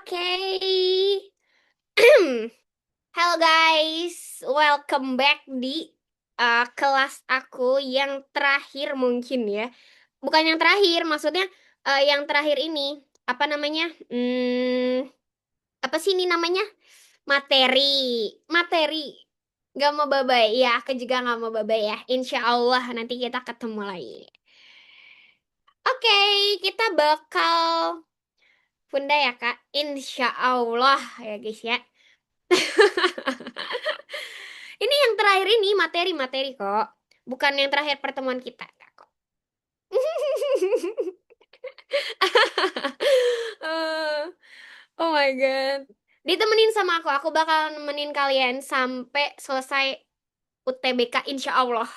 Oke. Halo guys, welcome back di kelas aku yang terakhir mungkin ya. Bukan yang terakhir, maksudnya yang terakhir ini apa namanya? Apa sih ini namanya? Materi, materi. Gak mau babay ya, aku juga gak mau babay ya. Insya Allah nanti kita ketemu lagi. Oke, kita bakal Funda ya Kak. Insya Allah ya guys ya. Ini yang terakhir ini materi-materi kok. Bukan yang terakhir pertemuan kita. Enggak kok. Eh, oh my God. Ditemenin sama aku. Aku bakal nemenin kalian sampai selesai UTBK insya Allah.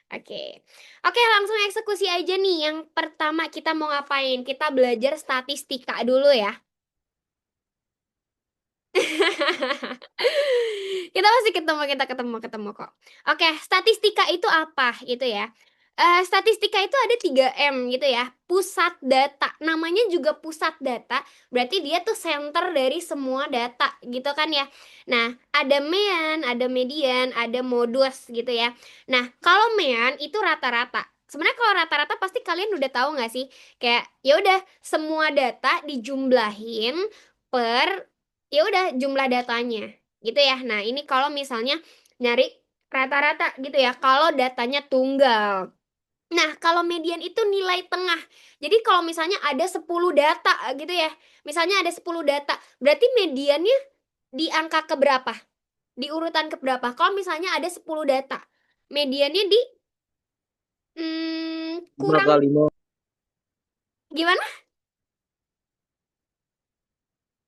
Oke. Oke, langsung eksekusi aja nih. Yang pertama kita mau ngapain? Kita belajar statistika dulu ya. Kita masih ketemu, kita ketemu kok. Oke, statistika itu apa gitu ya? Statistika itu ada 3M gitu ya. Pusat data. Namanya juga pusat data. Berarti dia tuh center dari semua data gitu kan ya. Nah, ada mean, ada median, ada modus gitu ya. Nah, kalau mean itu rata-rata. Sebenarnya kalau rata-rata pasti kalian udah tahu nggak sih? Kayak ya udah semua data dijumlahin per ya udah jumlah datanya gitu ya. Nah, ini kalau misalnya nyari rata-rata gitu ya, kalau datanya tunggal. Nah, kalau median itu nilai tengah. Jadi kalau misalnya ada 10 data gitu ya. Misalnya ada 10 data, berarti mediannya di angka keberapa? Di urutan keberapa? Kalau misalnya ada 10 data, mediannya di Lima kurang kali lima. gimana?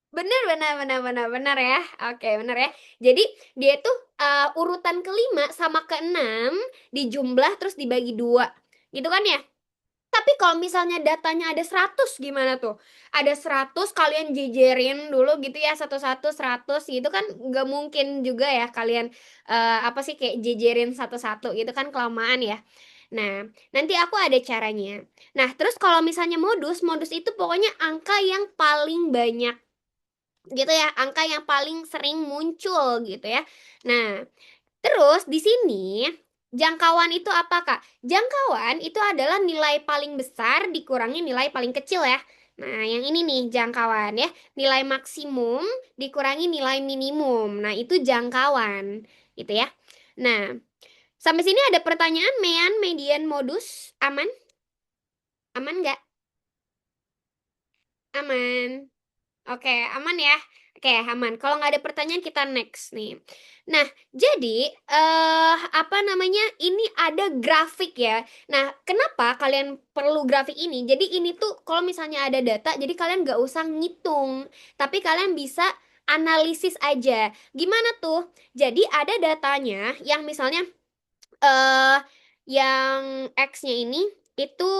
Bener, bener, bener, bener, bener ya. Oke, bener ya. Jadi dia tuh urutan kelima sama keenam dijumlah terus dibagi dua. Gitu kan ya? Tapi kalau misalnya datanya ada 100 gimana tuh? Ada 100 kalian jejerin dulu gitu ya satu-satu 100 gitu kan nggak mungkin juga ya kalian apa sih kayak jejerin satu-satu gitu kan kelamaan ya. Nah, nanti aku ada caranya. Nah, terus kalau misalnya modus, modus itu pokoknya angka yang paling banyak gitu ya, angka yang paling sering muncul gitu ya. Nah, terus di sini jangkauan itu apa, Kak? Jangkauan itu adalah nilai paling besar dikurangi nilai paling kecil ya. Nah, yang ini nih jangkauan ya, nilai maksimum dikurangi nilai minimum. Nah, itu jangkauan gitu ya. Nah, sampai sini ada pertanyaan mean, median, modus, aman? Aman nggak? Aman. Oke, aman ya. Oke, aman. Kalau nggak ada pertanyaan kita next nih. Nah, jadi apa namanya? Ini ada grafik ya. Nah, kenapa kalian perlu grafik ini? Jadi ini tuh kalau misalnya ada data, jadi kalian nggak usah ngitung, tapi kalian bisa analisis aja. Gimana tuh? Jadi ada datanya yang misalnya eh yang X-nya ini itu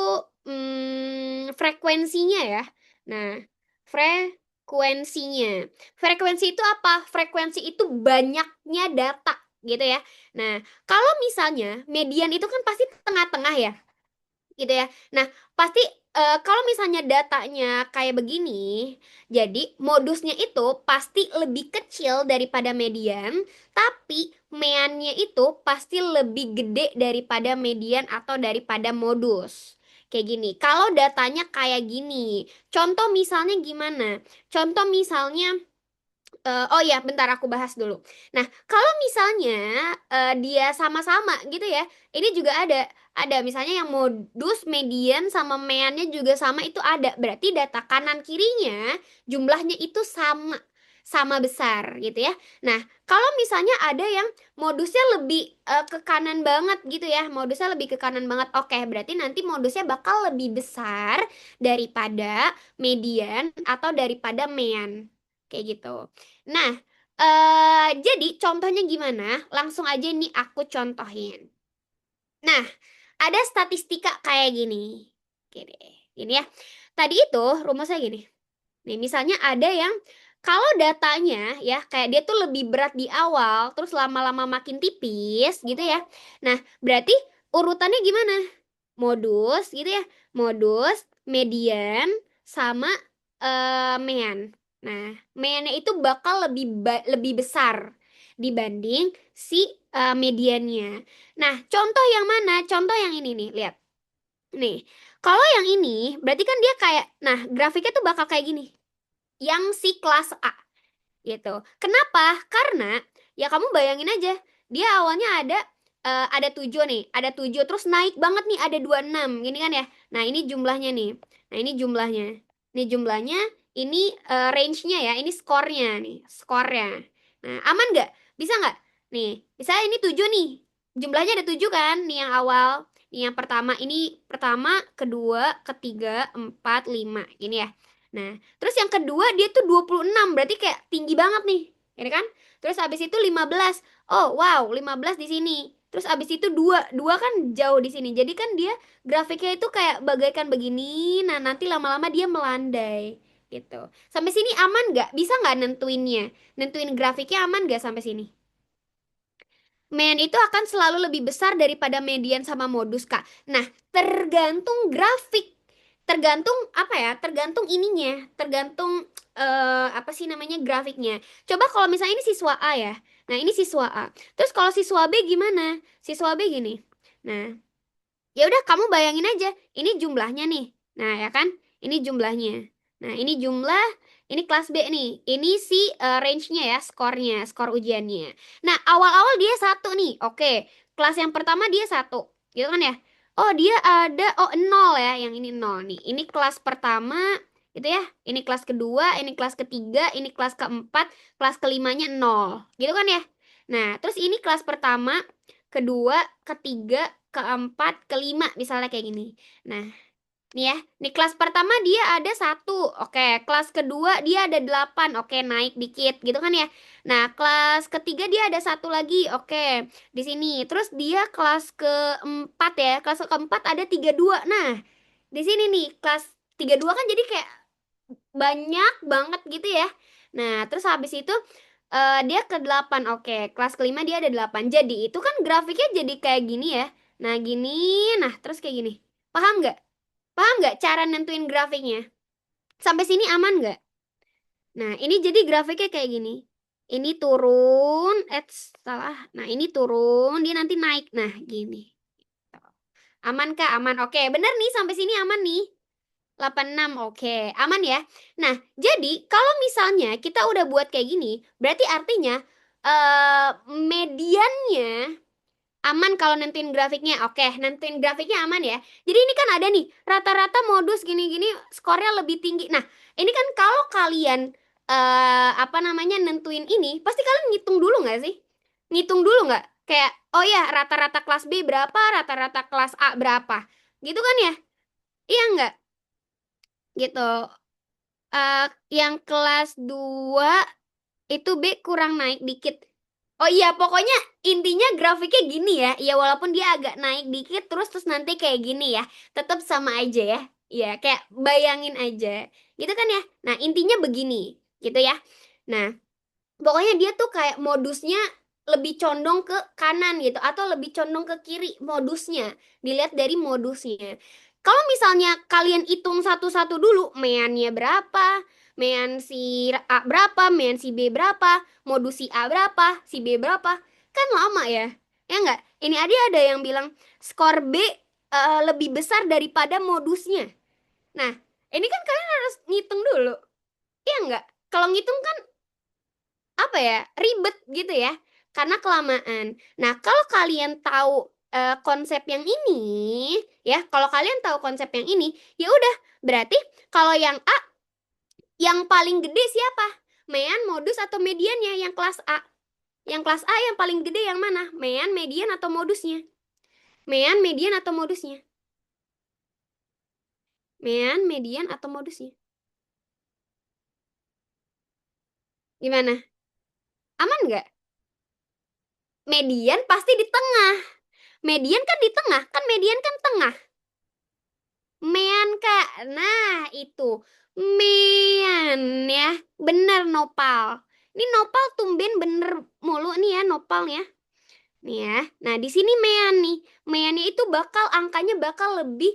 frekuensinya ya. Nah, frekuensinya. Frekuensi itu apa? Frekuensi itu banyaknya data gitu ya. Nah, kalau misalnya median itu kan pasti tengah-tengah ya gitu ya. Nah, pasti kalau misalnya datanya kayak begini, jadi modusnya itu pasti lebih kecil daripada median, tapi meannya itu pasti lebih gede daripada median atau daripada modus. Kayak gini. Kalau datanya kayak gini, contoh misalnya gimana? Contoh misalnya oh ya, bentar aku bahas dulu. Nah, kalau misalnya dia sama-sama gitu ya, ini juga ada misalnya yang modus, median sama meannya juga sama itu ada. Berarti data kanan kirinya jumlahnya itu sama sama besar gitu ya. Nah, kalau misalnya ada yang modusnya lebih ke kanan banget gitu ya, modusnya lebih ke kanan banget. Oke, berarti nanti modusnya bakal lebih besar daripada median atau daripada mean. Kayak gitu. Nah, jadi contohnya gimana? Langsung aja nih aku contohin. Nah, ada statistika kayak gini. Oke deh, gini ya. Tadi itu rumusnya gini. Nih, misalnya ada yang kalau datanya ya kayak dia tuh lebih berat di awal, terus lama-lama makin tipis gitu ya. Nah, berarti urutannya gimana? Modus gitu ya. Modus, median, sama mean. Nah, meannya itu bakal lebih besar dibanding si mediannya. Nah, contoh yang mana? Contoh yang ini nih, lihat. Nih, kalau yang ini berarti kan dia kayak, nah grafiknya tuh bakal kayak gini. Yang si kelas A gitu. Kenapa? Karena ya kamu bayangin aja, dia awalnya ada 7 nih, ada 7 terus naik banget nih ada 26 gini kan ya. Nah, ini jumlahnya nih. Nah, ini jumlahnya. Ini jumlahnya, ini range-nya ya, ini skornya nih, skornya. Nah, aman nggak? Bisa nggak? Nih, misalnya ini 7 nih. Jumlahnya ada 7 kan, nih yang awal. Nih yang pertama, ini pertama, kedua, ketiga, empat, lima. Gini ya. Nah, terus yang kedua dia tuh 26, berarti kayak tinggi banget nih. Ini kan? Terus habis itu 15. Oh, wow, 15 di sini. Terus habis itu 2. 2 kan jauh di sini. Jadi kan dia grafiknya itu kayak bagaikan begini. Nah, nanti lama-lama dia melandai gitu. Sampai sini aman nggak? Bisa nggak nentuinnya? Nentuin grafiknya aman nggak sampai sini? Mean itu akan selalu lebih besar daripada median sama modus, Kak. Nah, tergantung grafik. Tergantung apa ya? Tergantung ininya, tergantung apa sih namanya grafiknya. Coba kalau misalnya ini siswa A ya. Nah, ini siswa A. Terus kalau siswa B gimana? Siswa B gini. Nah, ya udah kamu bayangin aja, ini jumlahnya nih. Nah, ya kan? Ini jumlahnya. Nah, ini jumlah, ini kelas B nih. Ini si range-nya ya, skornya, skor ujiannya. Nah, awal-awal dia satu nih. Oke, kelas yang pertama dia satu. Gitu kan ya? Oh, dia ada, oh nol ya, yang ini nol nih. Ini kelas pertama, gitu ya. Ini kelas kedua, ini kelas ketiga, ini kelas keempat, kelas kelimanya nol. Gitu kan ya? Nah, terus ini kelas pertama, kedua, ketiga, keempat, kelima, misalnya kayak gini. Nah, nih ya, nih kelas pertama dia ada satu, oke. Kelas kedua dia ada 8, oke, naik dikit, gitu kan ya. Nah, kelas ketiga dia ada satu lagi, oke, di sini. Terus dia kelas keempat ya, kelas keempat ada 32. Nah, di sini nih, kelas 32 kan jadi kayak banyak banget gitu ya. Nah, terus habis itu dia ke 8. Oke, kelas kelima dia ada 8. Jadi itu kan grafiknya jadi kayak gini ya. Nah, gini. Nah, terus kayak gini. Paham nggak? Paham nggak cara nentuin grafiknya? Sampai sini aman nggak? Nah, ini jadi grafiknya kayak gini. Ini turun, salah. Nah, ini turun, dia nanti naik. Nah, gini. Aman kah? Aman. Oke, bener nih sampai sini aman nih. 86, oke, aman ya. Nah, jadi kalau misalnya kita udah buat kayak gini, berarti artinya mediannya aman kalau nentuin grafiknya. Oke, nentuin grafiknya aman ya. Jadi ini kan ada nih, rata-rata modus gini-gini skornya lebih tinggi. Nah, ini kan kalau kalian apa namanya nentuin ini, pasti kalian ngitung dulu nggak sih? Ngitung dulu nggak? Kayak, oh ya, rata-rata kelas B berapa, rata-rata kelas A berapa. Gitu kan ya? Iya nggak? Gitu. Yang kelas 2 itu B kurang naik dikit. Oh iya, pokoknya intinya grafiknya gini ya. Ya walaupun dia agak naik dikit terus nanti kayak gini ya. Tetap sama aja ya. Ya, kayak bayangin aja. Gitu kan ya. Nah, intinya begini, gitu ya. Nah, pokoknya dia tuh kayak modusnya lebih condong ke kanan gitu atau lebih condong ke kiri modusnya. Dilihat dari modusnya. Kalau misalnya kalian hitung satu-satu dulu, meannya berapa, mean si A berapa, mean si B berapa, modus si A berapa, si B berapa, kan lama ya. Ya enggak? Ini ada yang bilang skor B lebih besar daripada modusnya. Nah, ini kan kalian harus ngitung dulu. Ya enggak? Kalau ngitung kan apa ya, ribet gitu ya karena kelamaan. Nah, kalau kalian tahu konsep yang ini ya, kalau kalian tahu konsep yang ini, ya udah berarti kalau yang A yang paling gede siapa? Mean, modus atau mediannya yang kelas A? Yang kelas A yang paling gede yang mana? Mean, median atau modusnya? Mean, median atau modusnya? Mean, median atau modusnya? Gimana? Aman nggak? Median pasti di tengah. Median kan di tengah, kan median kan tengah. Mean Kak, nah itu Mean ya, bener Nopal. Ini Nopal tumben bener mulu nih ya Nopalnya. Nih ya, nah di sini Mean nih, Meannya itu bakal angkanya bakal lebih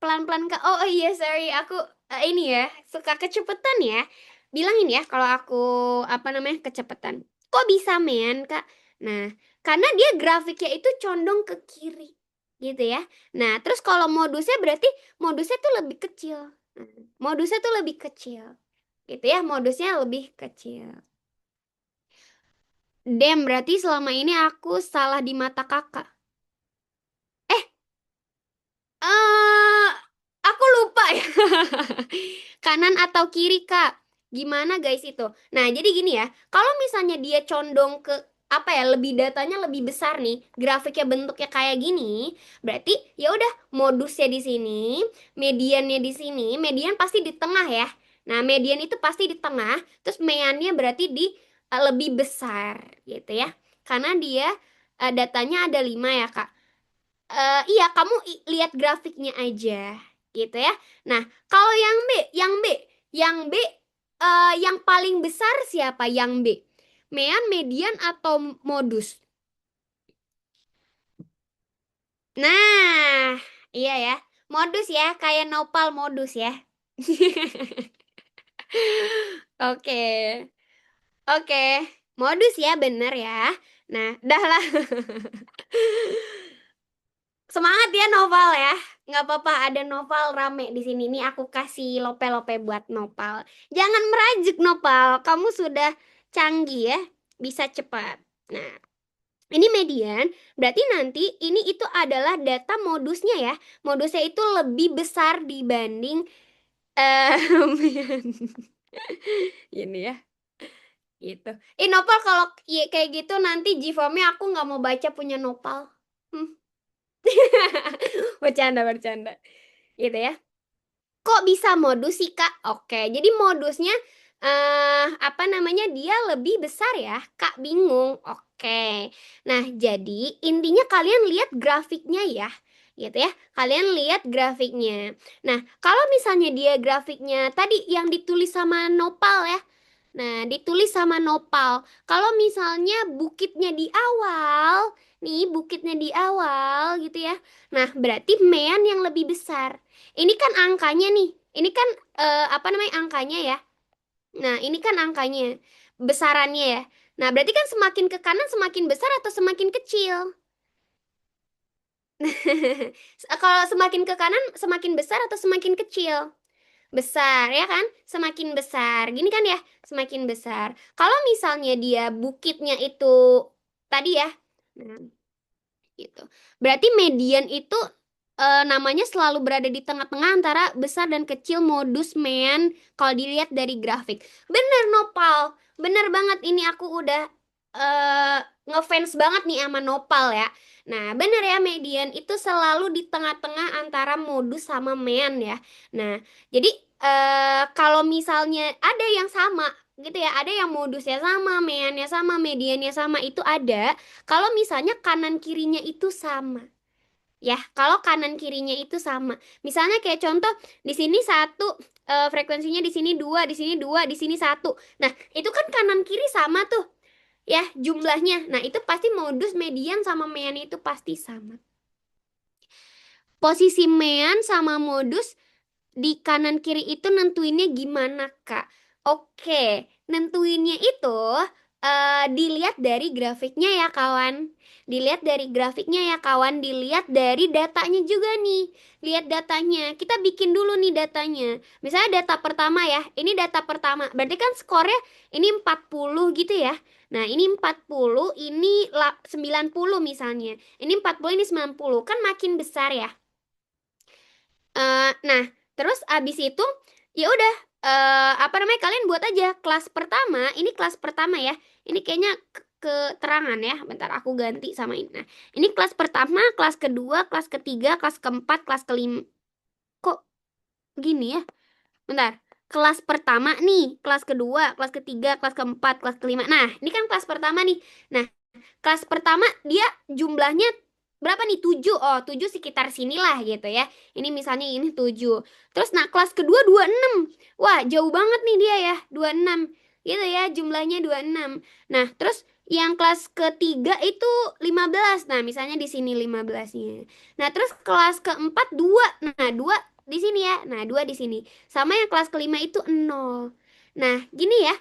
pelan-pelan Kak. Oh, oh iya, sorry. Aku ini ya, suka kecepetan ya. Bilangin ya kalau aku apa namanya kecepetan. Kok bisa men, Kak? Nah, karena dia grafiknya itu condong ke kiri. Gitu ya. Nah, terus kalau modusnya berarti modusnya tuh lebih kecil. Nah, modusnya tuh lebih kecil. Gitu ya, modusnya lebih kecil. Berarti selama ini aku salah di mata Kakak. Eh, eh aku lupa ya. Kanan atau kiri, Kak? Gimana guys itu? Nah, jadi gini ya. Kalau misalnya dia condong ke apa ya, lebih datanya lebih besar nih, grafiknya bentuknya kayak gini, berarti ya udah modusnya di sini, mediannya di sini, median pasti di tengah ya. Nah, median itu pasti di tengah, terus meannya berarti di lebih besar gitu ya. Karena dia datanya ada 5 ya, Kak. Iya, kamu lihat grafiknya aja, gitu ya. Nah, kalau yang B, yang paling besar siapa yang B? Mean, median, atau modus? Nah, iya ya, modus ya, kayak nopal modus ya. Oke, oke, modus ya, bener ya. Nah, dah lah. Semangat ya Noval ya. Nggak apa-apa ada Noval rame di sini. Nih aku kasih lope-lope buat Noval. Jangan merajuk Noval. Kamu sudah canggih ya. Bisa cepat. Nah, ini median. Berarti nanti ini itu adalah data modusnya ya. Modusnya itu lebih besar dibanding eh ini ya. Gitu. Nopal kalau kayak gitu nanti Gformnya aku nggak mau baca punya Nopal. Hmm. Bercanda, bercanda. Gitu ya. Kok bisa modus sih, Kak? Oke, jadi modusnya apa namanya? Dia lebih besar ya, Kak. Bingung. Oke. Nah, jadi intinya kalian lihat grafiknya ya. Gitu ya. Kalian lihat grafiknya. Nah, kalau misalnya dia grafiknya tadi yang ditulis sama Nopal ya. Nah, ditulis sama Nopal. Kalau misalnya bukitnya di awal, nih bukitnya di awal gitu ya. Nah, berarti mean yang lebih besar. Ini kan angkanya nih. Ini kan apa namanya angkanya ya. Nah, ini kan angkanya, besarannya ya. Nah, berarti kan semakin ke kanan semakin besar atau semakin kecil? Kalau semakin ke kanan semakin besar atau semakin kecil? Besar ya kan? Semakin besar. Gini kan ya, semakin besar. Kalau misalnya dia bukitnya itu tadi ya. Nah, gitu. Berarti median itu namanya selalu berada di tengah-tengah antara besar dan kecil modus mean kalau dilihat dari grafik. Bener Nopal, bener banget ini aku udah eh ngefans banget nih sama Nopal ya. Nah, bener ya median itu selalu di tengah-tengah antara modus sama mean ya. Nah, jadi kalau misalnya ada yang sama gitu ya, ada yang modusnya sama, meannya sama, mediannya sama itu ada. Kalau misalnya kanan kirinya itu sama. Ya, kalau kanan kirinya itu sama. Misalnya kayak contoh di sini satu frekuensinya di sini dua, di sini dua, di sini satu. Nah, itu kan kanan kiri sama tuh. Ya, jumlahnya. Nah, itu pasti modus median sama mean itu pasti sama. Posisi mean sama modus di kanan kiri itu nentuinnya gimana, Kak? Oke, nentuinnya itu dilihat dari grafiknya ya, kawan. Dilihat dari grafiknya ya, kawan. Dilihat dari datanya juga nih. Lihat datanya. Kita bikin dulu nih datanya. Misalnya data pertama ya. Ini data pertama. Berarti kan skornya ini 40 gitu ya. Nah, ini 40, ini 90 misalnya. Ini 40, ini 90. Kan makin besar ya. Nah, terus abis itu ya udah apa namanya kalian buat aja kelas pertama. Ini kelas pertama ya. Ini kayaknya keterangan ya. Bentar aku ganti sama ini. Nah, ini kelas pertama, kelas kedua, kelas ketiga, kelas keempat, kelas kelima. Kok gini ya? Bentar. Kelas pertama nih, kelas kedua, kelas ketiga, kelas keempat, kelas kelima. Nah, ini kan kelas pertama nih. Nah, kelas pertama dia jumlahnya berapa nih? 7. Oh, 7 sekitar sinilah gitu ya. Ini misalnya ini 7. Terus nah kelas kedua 26. Wah, jauh banget nih dia ya. 26. Gitu ya, jumlahnya 26. Nah, terus yang kelas ketiga itu 15. Nah, misalnya di sini 15-nya. Nah, terus kelas keempat 2. Nah, 2 di sini ya. Nah, 2 di sini. Sama yang kelas kelima itu nol. Nah, gini ya.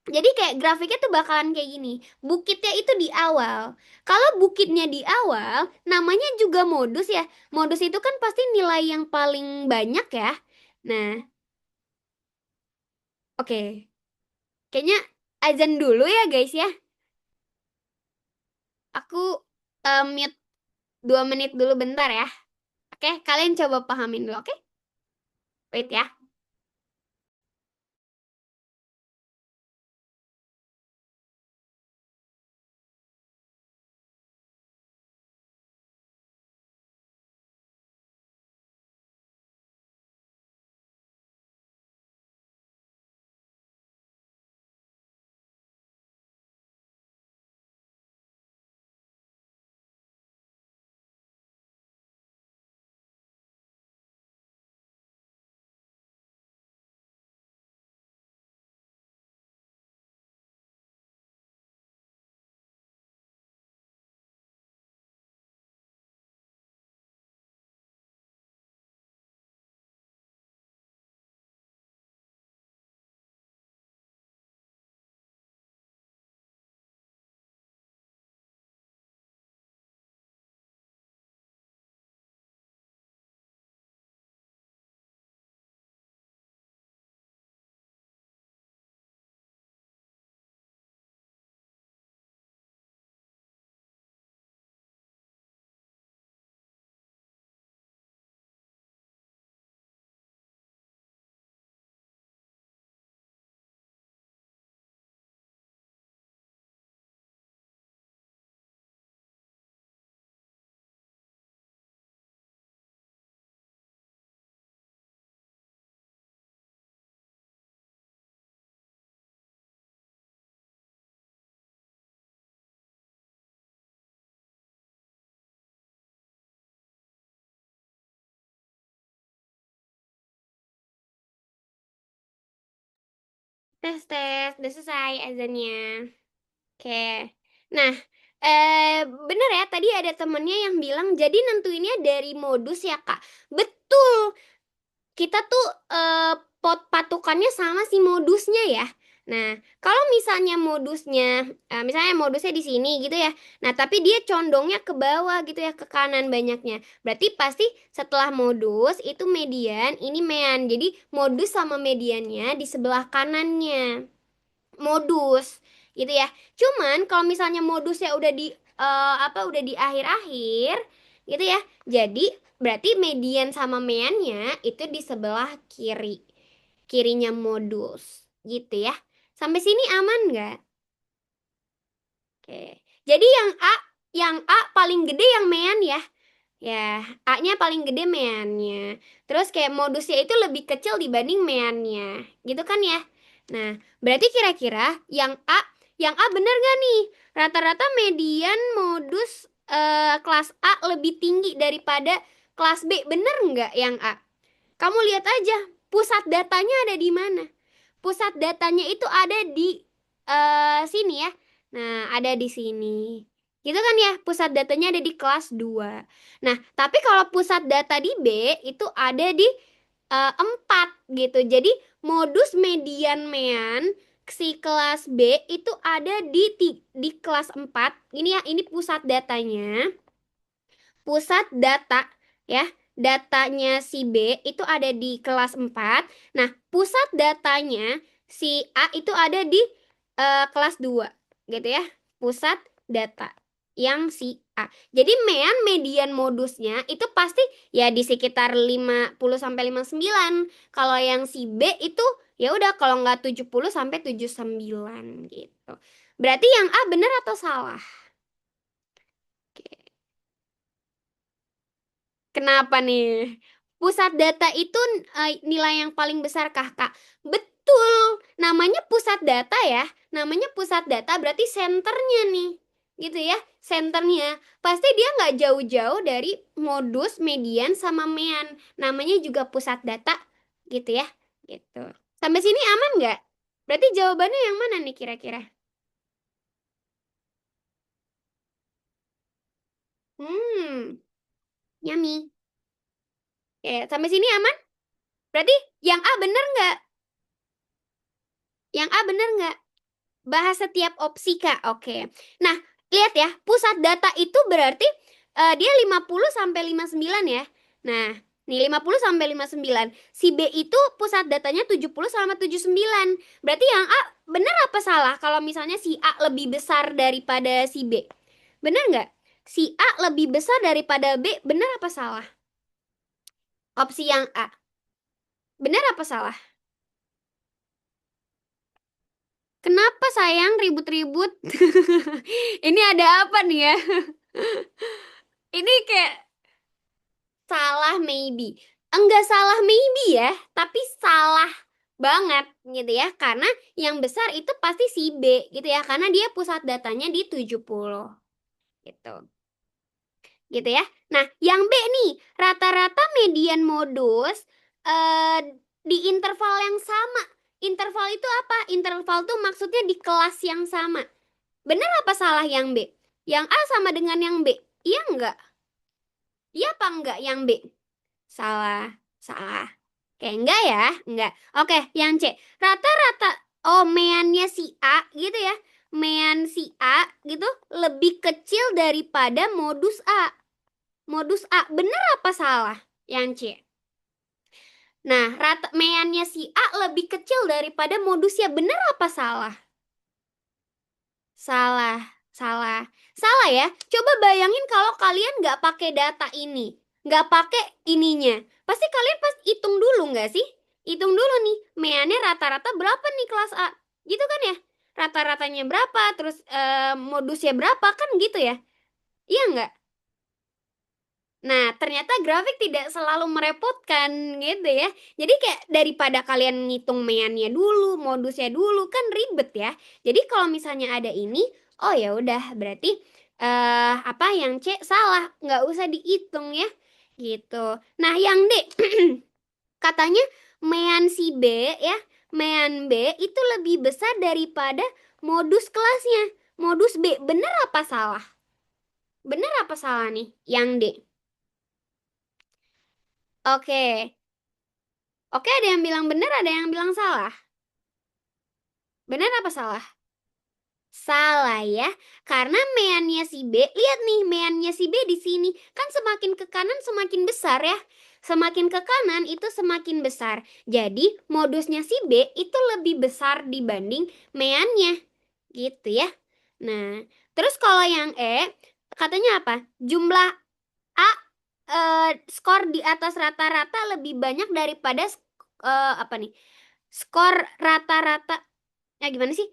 Jadi kayak grafiknya tuh bakalan kayak gini. Bukitnya itu di awal. Kalau bukitnya di awal, namanya juga modus ya. Modus itu kan pasti nilai yang paling banyak ya. Nah, oke. Kayaknya azan dulu ya guys ya. Aku mute 2 menit dulu bentar ya. Oke, kalian coba pahamin dulu, oke? Wait ya. Tes tes, udah selesai azannya. Oke. Nah, bener ya tadi ada temennya yang bilang jadi nentuinnya dari modus ya, Kak. Betul. Kita tuh patokannya sama si modusnya ya. Nah, kalau misalnya modusnya, misalnya modusnya di sini gitu ya. Nah, tapi dia condongnya ke bawah gitu ya, ke kanan banyaknya. Berarti pasti setelah modus itu median, ini mean. Jadi modus sama mediannya di sebelah kanannya. Modus gitu ya. Cuman kalau misalnya modusnya udah di apa udah di akhir-akhir gitu ya. Jadi berarti median sama meannya itu di sebelah kiri. Kirinya modus gitu ya. Sampai sini aman nggak? Oke. Jadi yang A paling gede yang mean ya. Ya, A-nya paling gede meannya. Terus kayak modusnya itu lebih kecil dibanding meannya. Gitu kan ya? Nah, berarti kira-kira yang A bener gak nih? Rata-rata median modus kelas A lebih tinggi daripada kelas B. Bener nggak yang A? Kamu lihat aja, pusat datanya ada di mana? Pusat datanya itu ada di sini ya. Nah, ada di sini. Gitu kan ya, pusat datanya ada di kelas 2. Nah, tapi kalau pusat data di B itu ada di 4 gitu. Jadi, modus median mean si kelas B itu ada di kelas 4. Ini ya, ini pusat datanya. Pusat data ya, datanya si B itu ada di kelas 4. Nah, pusat datanya si A itu ada di kelas 2 gitu ya. Pusat data yang si A. Jadi median modusnya itu pasti ya di sekitar 50 sampai 59. Kalau yang si B itu ya udah kalau nggak 70 sampai 79 gitu. Berarti yang A benar atau salah? Oke. Kenapa nih? Pusat data itu nilai yang paling besar kah, Kak? Betul. Namanya pusat data ya. Namanya pusat data berarti senternya nih. Gitu ya. Senternya. Pasti dia nggak jauh-jauh dari modus, median, sama mean. Namanya juga pusat data. Gitu ya. Gitu. Sampai sini aman nggak? Berarti jawabannya yang mana nih kira-kira? Hmm, yummy. Oke, sampai sini aman? Berarti yang A bener nggak? Yang A bener nggak? Bahas setiap opsi, Kak. Oke. Nah, lihat ya, pusat data itu berarti dia 50 sampai 59 ya. Nah, nih 50 sampai 59. Si B itu pusat datanya 70 sama 79. Berarti yang A benar apa salah kalau misalnya si A lebih besar daripada si B? Benar nggak? Si A lebih besar daripada B, benar apa salah? Opsi yang A. Benar apa salah? Kenapa sayang ribut-ribut? Ini ada apa nih ya? Ini kayak salah maybe. Enggak salah maybe ya, tapi salah banget gitu ya. Karena yang besar itu pasti si B gitu ya. Karena dia pusat datanya di 70 gitu. Gitu ya. Nah, yang B nih, rata-rata median modus eh, di interval yang sama. Interval itu apa? Interval tuh maksudnya di kelas yang sama. Benar apa salah yang B? Yang A sama dengan yang B? Iya enggak? Iya apa enggak yang B? Salah, salah. Oke, enggak ya? Enggak. Oke, yang C. Rata-rata meannya si A gitu ya. Mean si A gitu lebih kecil daripada modus A. Modus A bener apa salah? Yang C. Nah, rata meannya si A lebih kecil daripada modusnya bener apa salah? Salah, salah, salah ya. Coba bayangin kalau kalian nggak pakai data ini, nggak pakai ininya. Pasti kalian pas hitung dulu nggak sih? Hitung dulu nih, meannya rata-rata berapa nih kelas A? Gitu kan ya? Rata-ratanya berapa, terus modusnya berapa, kan gitu ya? Iya nggak? Nah, ternyata grafik tidak selalu merepotkan gitu ya. Jadi kayak daripada kalian ngitung meannya dulu, modusnya dulu kan ribet ya. Jadi kalau misalnya ada ini, oh ya udah berarti apa yang C salah, nggak usah dihitung ya. Gitu. Nah, yang D katanya mean si B ya, mean B itu lebih besar daripada modus kelasnya. Modus B bener apa salah? Bener apa salah nih? Yang D. Oke. Oke, ada yang bilang benar, ada yang bilang salah. Benar apa salah? Salah ya, karena meannya si B, lihat nih meannya si B di sini, kan semakin ke kanan semakin besar ya. Semakin ke kanan itu semakin besar. Jadi modusnya si B itu lebih besar dibanding meannya. Gitu ya. Nah, terus kalau yang E, katanya apa? Jumlah A skor di atas rata-rata lebih banyak daripada apa nih? Skor rata-rata gimana sih?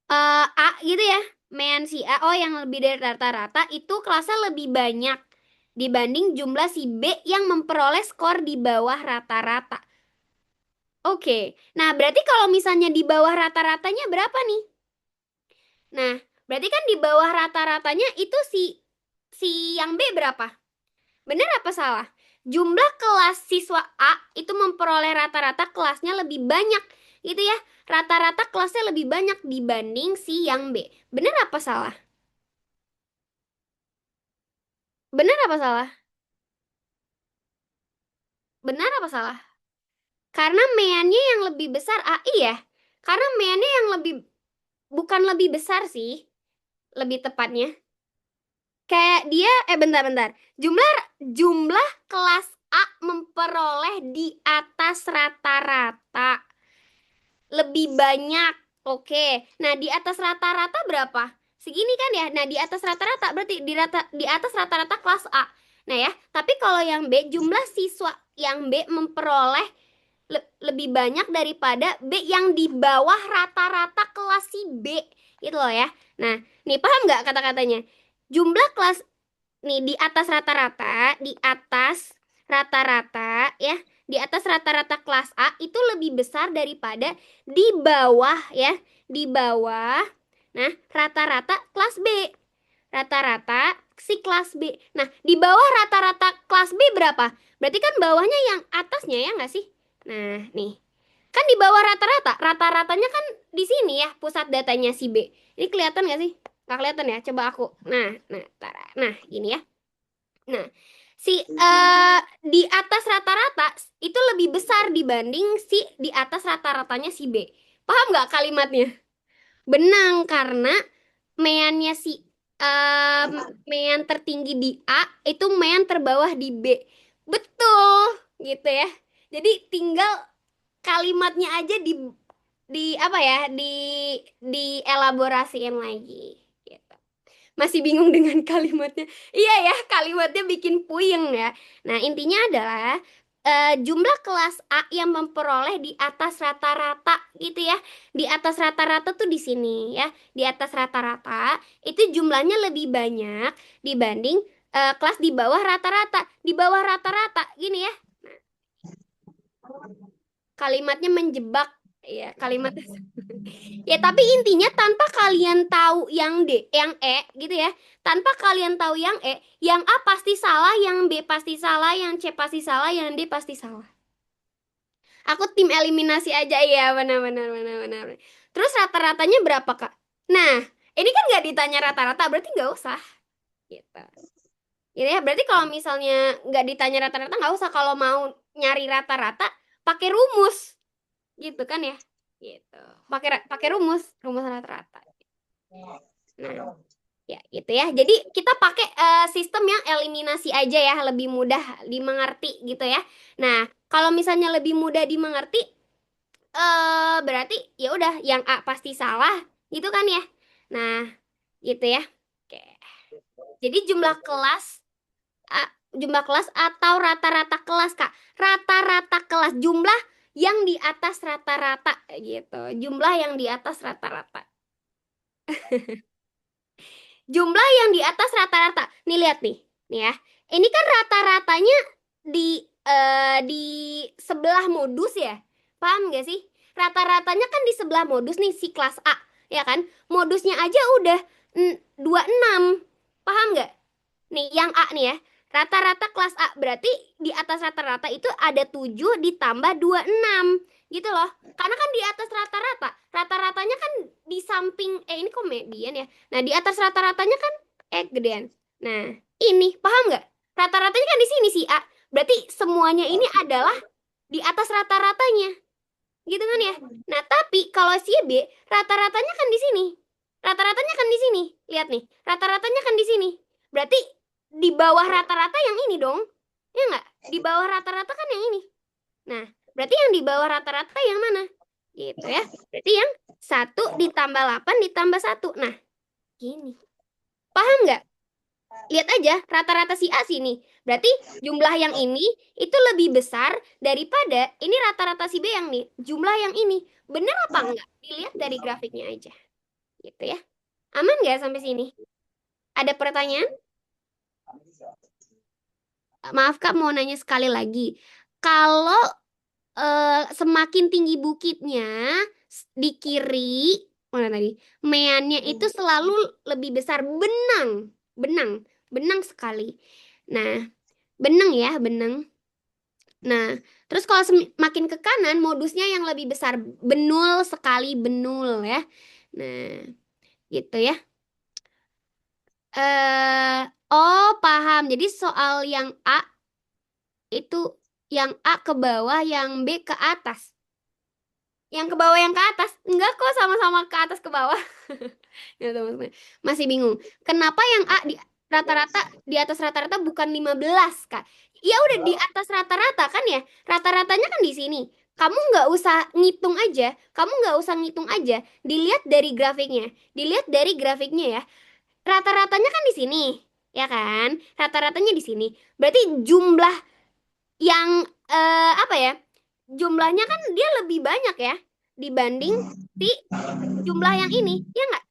A gitu ya. Mean si A, oh yang lebih dari rata-rata itu kelasnya lebih banyak dibanding jumlah si B yang memperoleh skor di bawah rata-rata. Oke. Nah, berarti kalau misalnya di bawah rata-ratanya berapa nih? Nah, berarti kan di bawah rata-ratanya itu si yang B berapa? Benar apa salah? Jumlah kelas siswa A itu memperoleh rata-rata kelasnya lebih banyak. Gitu ya. Rata-rata kelasnya lebih banyak dibanding si yang B. Benar apa salah? Benar apa salah? Benar apa salah? Karena meannya yang lebih besar AI ya. Karena meannya yang lebih bukan lebih besar sih, lebih tepatnya. Kayak dia bentar-bentar. Jumlah jumlah kelas A memperoleh di atas rata-rata lebih banyak. Oke. Nah, di atas rata-rata berapa? Segini kan ya. Nah, di atas rata-rata berarti di atas rata-rata kelas A. Nah ya, tapi kalau yang B jumlah siswa yang B memperoleh lebih banyak daripada B yang di bawah rata-rata kelas si B. Gitu loh ya. Nah, nih paham nggak kata-katanya? Jumlah kelas nih di atas rata-rata ya, di atas rata-rata kelas A itu lebih besar daripada di bawah ya, di bawah. Nah, rata-rata kelas B. Rata-rata si kelas B. Nah, di bawah rata-rata kelas B berapa? Berarti kan bawahnya yang atasnya ya nggak sih? Nah, nih. Kan di bawah rata-rata. Rata-ratanya kan di sini ya, pusat datanya si B. Ini kelihatan nggak sih? Nggak kelihatan ya? Coba aku. Nah, nah, tara. Nah, gini ya. Nah, Di atas rata-rata itu lebih besar dibanding si di atas rata-ratanya si B. Paham nggak kalimatnya? Benang karena meannya si em, mean tertinggi di A itu mean terbawah di B. Betul, gitu ya. Jadi tinggal kalimatnya aja di apa ya? Dielaborasiin lagi gitu. Masih bingung dengan kalimatnya. Iya ya, kalimatnya bikin puyeng ya. Nah, intinya adalah jumlah kelas A yang memperoleh di atas rata-rata gitu ya. Di atas rata-rata tuh di sini ya. Di atas rata-rata itu jumlahnya lebih banyak dibanding kelas di bawah rata-rata. Di bawah rata-rata gini ya. Kalimatnya menjebak. Ya, kalimatnya. Ya, tapi intinya tanpa kalian tahu yang D, yang E gitu ya. Tanpa kalian tahu yang E, yang A pasti salah, yang B pasti salah, yang C pasti salah, yang D pasti salah. Aku tim eliminasi aja ya, benar-benar benar-benar. Terus rata-ratanya berapa, Kak? Nah, ini kan nggak ditanya rata-rata, berarti nggak usah gitu. Gitu ya, berarti kalau misalnya nggak ditanya rata-rata nggak usah. Kalau mau nyari rata-rata, pakai rumus gitu kan ya. Gitu. Pakai rumus, rumus rata-rata. Nah, ya, gitu ya. Jadi kita pakai sistem yang eliminasi aja ya, lebih mudah dimengerti gitu ya. Nah, kalau misalnya lebih mudah dimengerti, berarti ya udah yang A pasti salah, gitu kan ya. Nah, gitu ya. Oke. Jadi jumlah kelas atau rata-rata kelas, Kak. Rata-rata kelas, jumlah yang di atas rata-rata gitu. Jumlah yang di atas rata-rata. Jumlah yang di atas rata-rata. Nih lihat nih, nih ya. Ini kan rata-ratanya di sebelah modus ya. Paham gak sih? Rata-ratanya kan di sebelah modus nih si kelas A, ya kan? Modusnya aja udah 26. Paham gak? Nih yang A nih ya. Rata-rata kelas A berarti di atas rata-rata itu ada 7 ditambah 26 gitu loh. Karena kan di atas rata-rata. Rata-ratanya kan di samping ini kok median ya. Nah, di atas rata-ratanya kan gedean. Nah, ini paham nggak? Rata-ratanya kan di sini si A. Berarti semuanya ini adalah di atas rata-ratanya. Gitu kan ya? Nah, tapi kalau si B, rata-ratanya kan di sini. Rata-ratanya kan di sini. Lihat nih, rata-ratanya kan di sini. Berarti di bawah rata-rata yang ini dong. Ya nggak? Di bawah rata-rata kan yang ini. Nah, berarti yang di bawah rata-rata yang mana? Gitu ya. Berarti yang 1 ditambah 8 ditambah 1. Nah, gini. Paham nggak? Lihat aja rata-rata si A sini. Berarti jumlah yang ini itu lebih besar daripada ini rata-rata si B yang nih. Jumlah yang ini. Benar apa enggak? Dilihat dari grafiknya aja. Gitu ya. Aman nggak sampai sini? Ada pertanyaan? Maaf Kak, mau nanya sekali lagi. Kalau semakin tinggi bukitnya di kiri, mana tadi? Meannya itu selalu lebih besar. Benang. Benang. Benang sekali. Nah, benang ya, benang. Nah, terus kalau makin ke kanan, modusnya yang lebih besar. Benul sekali, benul ya. Nah, gitu ya. Oh, paham. Jadi soal yang A itu yang A ke bawah, yang B ke atas. Yang ke bawah yang ke atas. Enggak kok sama-sama ke atas ke bawah. Ya, teman-teman. Masih bingung. Kenapa yang A di rata-rata di atas rata-rata bukan 15 Kak? Ya udah di atas rata-rata kan ya. Rata-ratanya kan di sini. Kamu nggak usah ngitung aja. Kamu nggak usah ngitung aja. Dilihat dari grafiknya. Dilihat dari grafiknya ya. Rata-ratanya kan di sini. Ya kan? Rata-ratanya di sini. Berarti jumlah yang apa ya? Jumlahnya kan dia lebih banyak ya dibanding si jumlah yang ini. Ya nggak?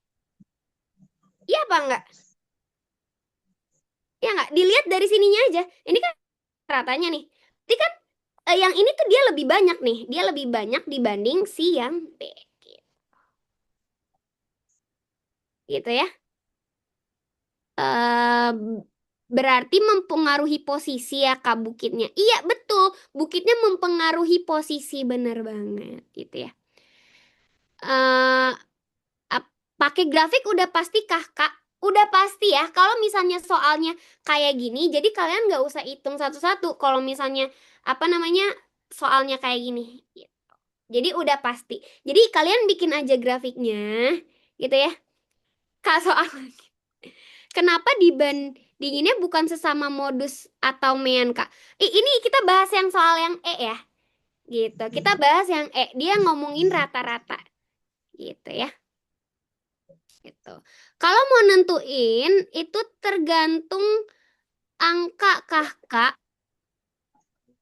Iya apa enggak? Ya nggak? Dilihat dari sininya aja. Ini kan ratanya nih. Jadi kan yang ini tuh dia lebih banyak nih. Dia lebih banyak dibanding si yang B. Gitu ya. eh Berarti mempengaruhi posisi ya Kak bukitnya. Iya betul. Bukitnya mempengaruhi posisi bener banget gitu ya. eh Pakai grafik udah pasti kah Kak? udah pasti ya, kalau misalnya soalnya kayak gini, jadi kalian nggak usah hitung satu-satu. Kalau misalnya apa namanya soalnya kayak gini, jadi udah pasti. Jadi kalian bikin aja grafiknya, gitu ya. Kak soal kenapa dibandinginnya bukan sesama modus atau mean Kak? Ini kita bahas yang soal yang E ya, gitu. Kita bahas yang E. Dia ngomongin rata-rata, gitu ya. Gitu. Kalau mau nentuin itu tergantung angka kah, Kak?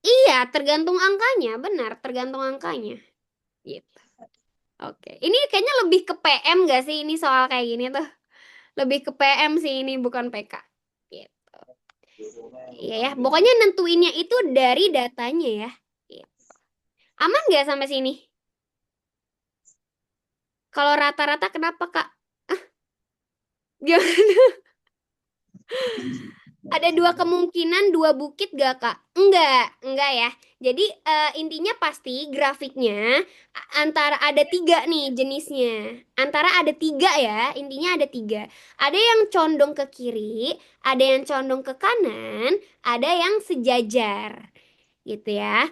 Iya, tergantung angkanya, benar, tergantung angkanya. Gitu. Oke. Ini kayaknya lebih ke PM gak sih ini soal kayak gini tuh? Lebih ke PM sih ini bukan PK. Gitu. Iya ya, pokoknya nentuinnya itu dari datanya ya. Gitu. Aman nggak sampai sini? Kalau rata-rata kenapa, Kak? Gimana? Ada dua kemungkinan, dua bukit gak, Kak? Enggak ya. Jadi intinya pasti grafiknya antara ada tiga nih jenisnya. Antara ada tiga ya, intinya ada tiga. Ada yang condong ke kiri, ada yang condong ke kanan, ada yang sejajar. Gitu ya.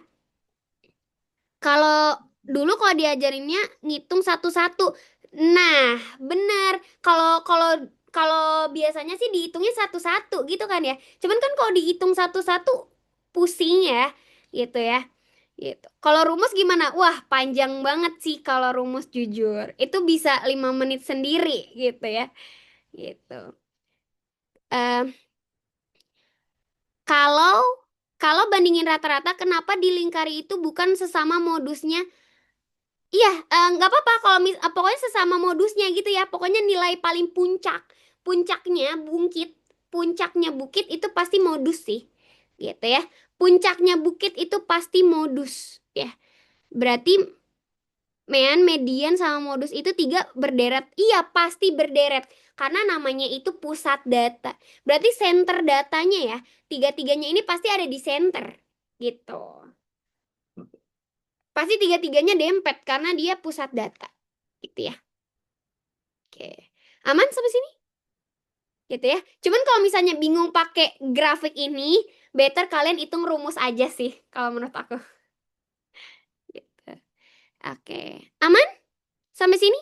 Kalau dulu kalau diajarinnya ngitung satu-satu. Nah, benar. Kalau kalau kalau biasanya sih dihitungnya satu-satu gitu kan ya. Cuman kan kalau dihitung satu-satu pusing ya, gitu ya. Gitu. Kalau rumus gimana? Wah, panjang banget sih kalau rumus jujur. Itu bisa 5 menit sendiri gitu ya. Gitu. Eh, kalau kalau bandingin rata-rata, kenapa di lingkari itu bukan sesama modusnya? Iya, nggak apa-apa kalau pokoknya sesama modusnya gitu ya. Pokoknya nilai paling puncaknya puncaknya bukit itu pasti modus sih, gitu ya. Puncaknya bukit itu pasti modus, ya. Berarti mean, median sama modus itu tiga berderet. Iya, pasti berderet karena namanya itu pusat data. Berarti center datanya ya, tiga-tiganya ini pasti ada di center, gitu. Pasti tiga-tiganya dempet karena dia pusat data, gitu ya. Oke. Aman sampai sini? Gitu ya. Cuman kalau misalnya bingung pakai grafik ini, better kalian hitung rumus aja sih kalau menurut aku. Gitu. Oke. Aman? Sampai sini?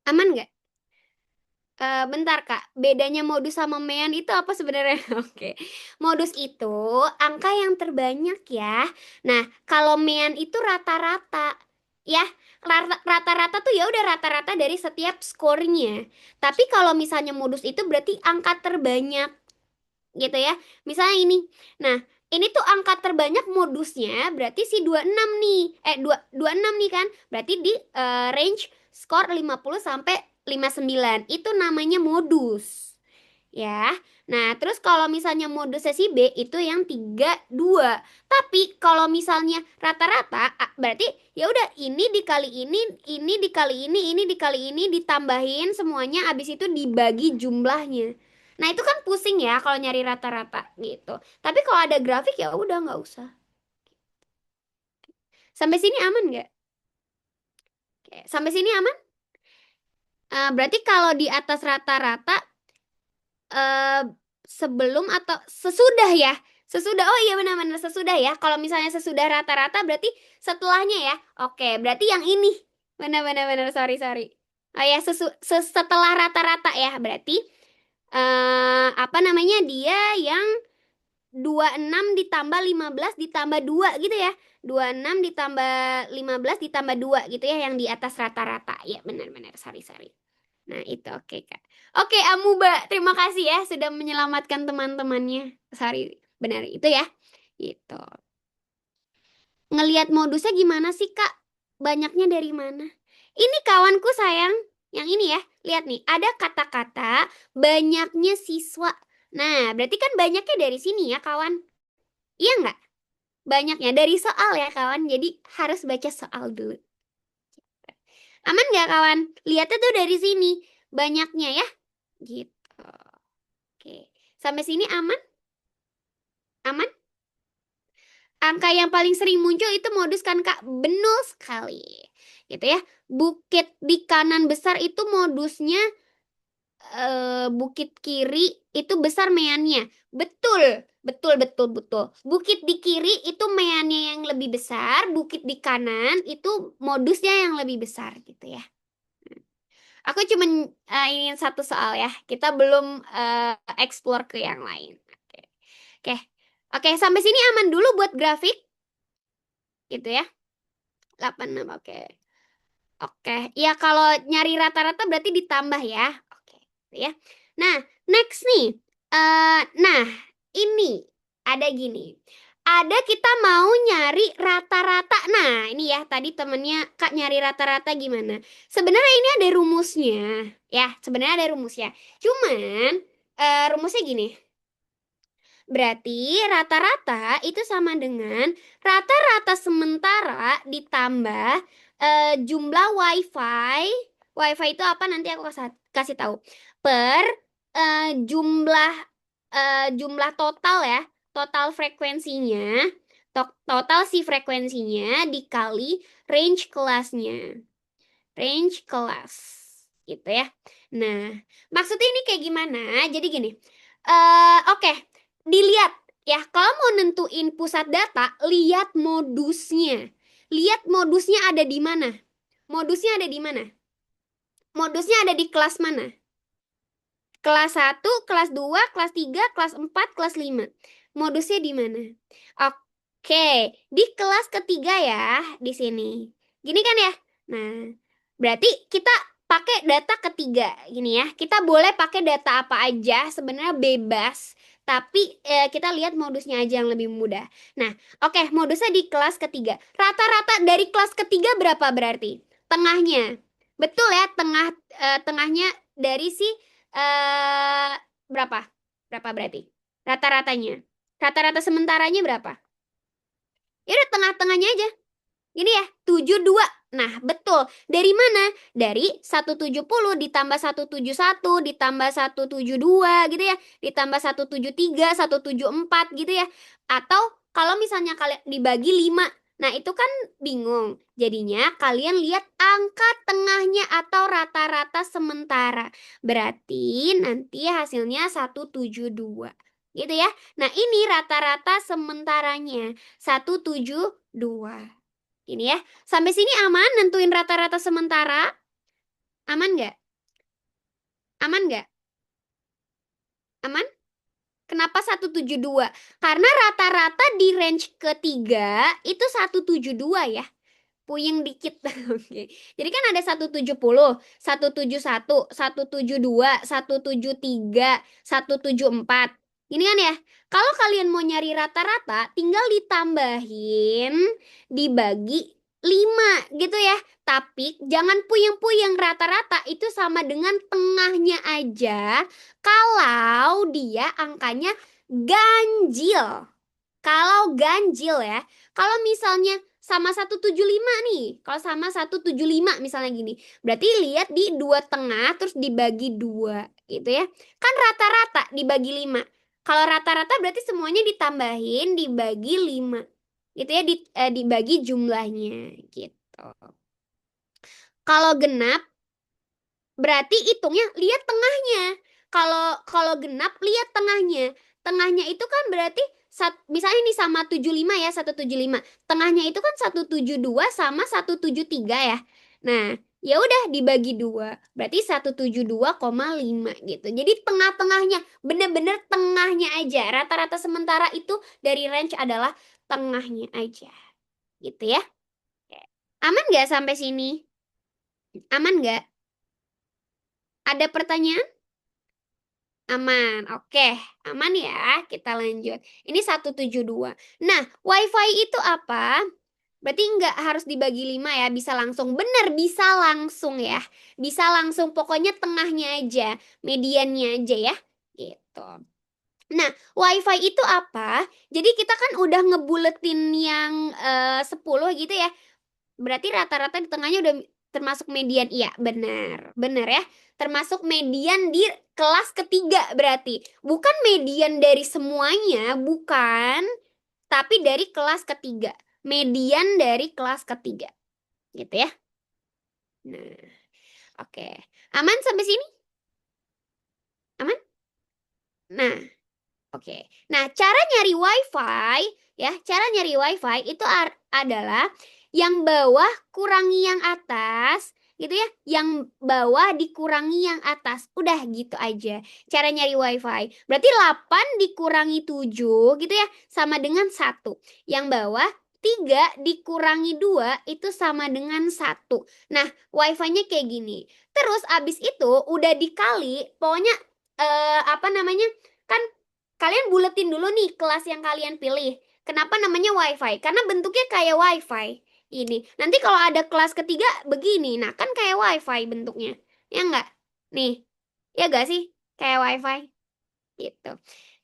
Aman nggak? Bentar Kak, bedanya modus sama mean itu apa sebenarnya? Oke, modus itu angka yang terbanyak ya. Nah, kalau mean itu rata-rata, ya. Rata-rata tuh ya udah rata-rata dari setiap skornya. Tapi kalau misalnya modus itu berarti angka terbanyak, gitu ya. Misalnya ini. Nah, ini tuh angka terbanyak modusnya berarti si 26 nih. 26 nih kan. Berarti di range skor 50 sampai 59. Itu namanya modus. Ya. Nah, terus kalau misalnya modus sesi B itu yang 32. Tapi kalau misalnya rata-rata berarti ya udah ini dikali ini dikali ini ditambahin semuanya habis itu dibagi jumlahnya. Nah, itu kan pusing ya kalau nyari rata-rata gitu. Tapi kalau ada grafik ya udah nggak usah. Sampai sini aman nggak? Oke, sampai sini aman? Berarti kalau di atas rata-rata eh sebelum atau sesudah ya? Sesudah. Oh iya benar-benar sesudah ya. Kalau misalnya sesudah rata-rata berarti setelahnya ya. Oke, berarti yang ini. Benar-benar benar sorry sorry. Oh ya, setelah rata-rata ya berarti apa namanya dia yang 26 ditambah 15 ditambah 2 gitu ya. 26 ditambah 15 ditambah 2 gitu ya yang di atas rata-rata. Ya benar-benar sorry sorry. Nah, itu oke, Kak. Oke, Amuba, terima kasih ya sudah menyelamatkan teman-temannya. Sorry, benar itu ya. Gitu. Ngelihat modusnya gimana sih, Kak? Banyaknya dari mana? Ini kawanku sayang, yang ini ya. Lihat nih, ada kata-kata banyaknya siswa. Nah, berarti kan banyaknya dari sini ya, kawan. Iya nggak? Banyaknya dari soal ya, kawan. Jadi harus baca soal dulu. Aman nggak, kawan? Lihatnya tuh dari sini. Banyaknya ya. Gitu. Oke. Sampai sini aman? Aman? Angka yang paling sering muncul itu modus kan Kak? Benar sekali. Gitu ya. Bukit di kanan besar itu modusnya bukit kiri itu besar meannya. Betul, betul, betul, betul. Bukit di kiri itu meannya yang lebih besar, bukit di kanan itu modusnya yang lebih besar gitu ya. Aku cuma ingin satu soal ya. Kita belum explore ke yang lain. Oke. Oke. Oke, sampai sini aman dulu buat grafik gitu ya. 86. Oke. Oke. Ya kalau nyari rata-rata berarti ditambah ya. Oke, gitu ya. Nah, next nih. Nah, ini ada gini. Ada kita mau nyari rata-rata. Nah, ini ya tadi temennya Kak nyari rata-rata gimana? Sebenarnya ini ada rumusnya. Ya, sebenarnya ada rumusnya. Cuman rumusnya gini. Berarti rata-rata itu sama dengan rata-rata sementara ditambah jumlah WiFi. WiFi itu apa nanti aku kasih tahu. Per jumlah jumlah total ya, total frekuensinya, total si frekuensinya dikali range kelasnya. Range kelas gitu ya. Nah, maksudnya ini kayak gimana? Jadi gini. Oke, dilihat ya. Kalau mau nentuin pusat data, lihat modusnya. Lihat modusnya ada di mana. Modusnya ada di mana? Modusnya ada di kelas mana? Kelas 1, kelas 2, kelas 3, kelas 4, kelas 5. Modusnya di mana? Oke, di kelas ketiga ya, di sini. Gini kan ya? Nah, berarti kita pakai data ketiga. Gini ya, kita boleh pakai data apa aja, sebenarnya bebas. Tapi kita lihat modusnya aja yang lebih mudah. Nah, oke, modusnya di kelas ketiga. Rata-rata dari kelas ketiga berapa berarti? Tengahnya. Betul ya, tengahnya dari si eh berapa? Berapa berarti? Rata-ratanya. Rata-rata sementaranya berapa? Ya udah tengah-tengahnya aja. Gini ya, 72. Nah, betul. Dari mana? Dari 170 ditambah 171 ditambah 172 gitu ya. Ditambah 173, 174 gitu ya. Atau kalau misalnya kalian dibagi 5. Nah, itu kan bingung. Jadinya kalian lihat angka tengahnya atau rata-rata sementara. Berarti nanti hasilnya 172. Gitu ya. Nah, ini rata-rata sementaranya. 172. Ini ya. Sampai sini aman nentuin rata-rata sementara? Aman nggak? Aman nggak? Aman? Kenapa 172? Karena rata-rata di range ketiga itu 172 ya. Puyeng dikit. Oke. Jadi kan ada 170, 171, 172, 173, 174. Ini kan ya. Kalau kalian mau nyari rata-rata, tinggal ditambahin dibagi 5 gitu ya. Tapi jangan puyeng-puyeng, rata-rata itu sama dengan tengahnya aja kalau dia angkanya ganjil. Kalau ganjil ya, kalau misalnya sama 175 nih, kalau sama 175 misalnya gini, berarti lihat di dua tengah terus dibagi dua gitu ya. Kan rata-rata dibagi 5. Kalau rata-rata berarti semuanya ditambahin dibagi 5. Gitu ya, dibagi jumlahnya gitu. Kalau genap berarti hitungnya lihat tengahnya. Kalau kalau genap lihat tengahnya. Tengahnya itu kan berarti misalnya ini sama 75 ya, 175. Tengahnya itu kan 172 sama 173 ya. Nah, ya udah dibagi 2. Berarti 172,5 gitu. Jadi tengah-tengahnya, bener-bener tengahnya aja. Rata-rata sementara itu dari range adalah tengahnya aja. Gitu ya. Aman nggak sampai sini? Aman nggak? Ada pertanyaan? Aman, oke, aman ya. Kita lanjut. Ini 172. Nah, WiFi itu apa? Berarti nggak harus dibagi 5 ya, bisa langsung. Bener, bisa langsung ya. Bisa langsung, pokoknya tengahnya aja, mediannya aja ya. Gitu. Nah, WiFi itu apa? Jadi kita kan udah ngebuletin yang 10 gitu ya. Berarti rata-rata di tengahnya udah termasuk median. Iya, benar. Benar ya. Termasuk median di kelas ketiga berarti. Bukan median dari semuanya, bukan. Tapi dari kelas ketiga. Median dari kelas ketiga. Gitu ya. Nah, oke. Aman sampai sini? Aman? Nah, oke. Nah, cara nyari WiFi ya, cara nyari WiFi itu adalah yang bawah kurangi yang atas, gitu ya. Yang bawah dikurangi yang atas. Udah gitu aja. Cara nyari WiFi. Berarti 8 dikurangi 7 gitu ya, sama dengan 1. Yang bawah 3 dikurangi 2 itu sama dengan 1. Nah, WiFi-nya kayak gini. Terus abis itu udah dikali, pokoknya apa namanya? Kan kalian buletin dulu nih kelas yang kalian pilih. Kenapa namanya WiFi? Karena bentuknya kayak WiFi. Ini. Nanti kalau ada kelas ketiga begini. Nah, kan kayak WiFi bentuknya. Ya enggak? Nih. Ya enggak sih? Kayak WiFi. Gitu.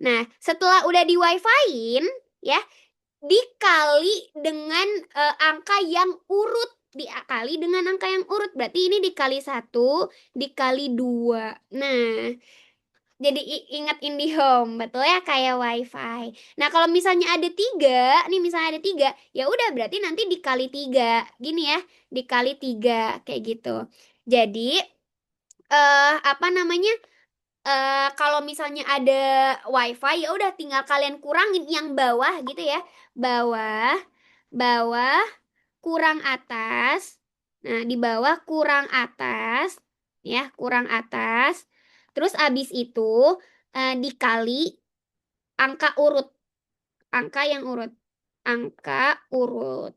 Nah, setelah udah di WiFi-in, ya, dikali dengan angka yang urut. Dikali dengan angka yang urut. Berarti ini dikali 1, dikali 2. Nah, jadi ingat IndiHome, betul ya, kayak WiFi. Nah, kalau misalnya ada 3, nih misalnya ada 3, ya udah berarti nanti dikali 3. Gini ya, dikali 3 kayak gitu. Jadi apa namanya? Kalau misalnya ada WiFi ya udah tinggal kalian kurangin yang bawah gitu ya. Bawah, bawah kurang atas. Nah, di bawah kurang atas, ya, kurang atas. Terus abis itu dikali angka urut, angka yang urut, angka urut.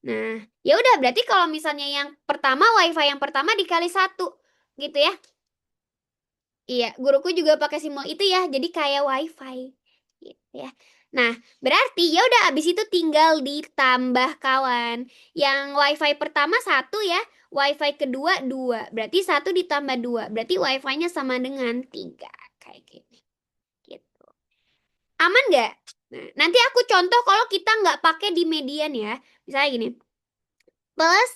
Nah, ya udah berarti kalau misalnya yang pertama WiFi yang pertama dikali 1, gitu ya. Iya, guruku juga pakai simbol itu ya, jadi kayak WiFi, gitu ya. Nah, berarti ya udah abis itu tinggal ditambah kawan. Yang WiFi pertama 1 ya, WiFi kedua 2. Berarti 1 ditambah 2. Berarti WiFi-nya sama dengan 3. Kayak gini. Gitu. Aman nggak? Nah, nanti aku contoh kalau kita nggak pakai di median ya. Misalnya gini. Plus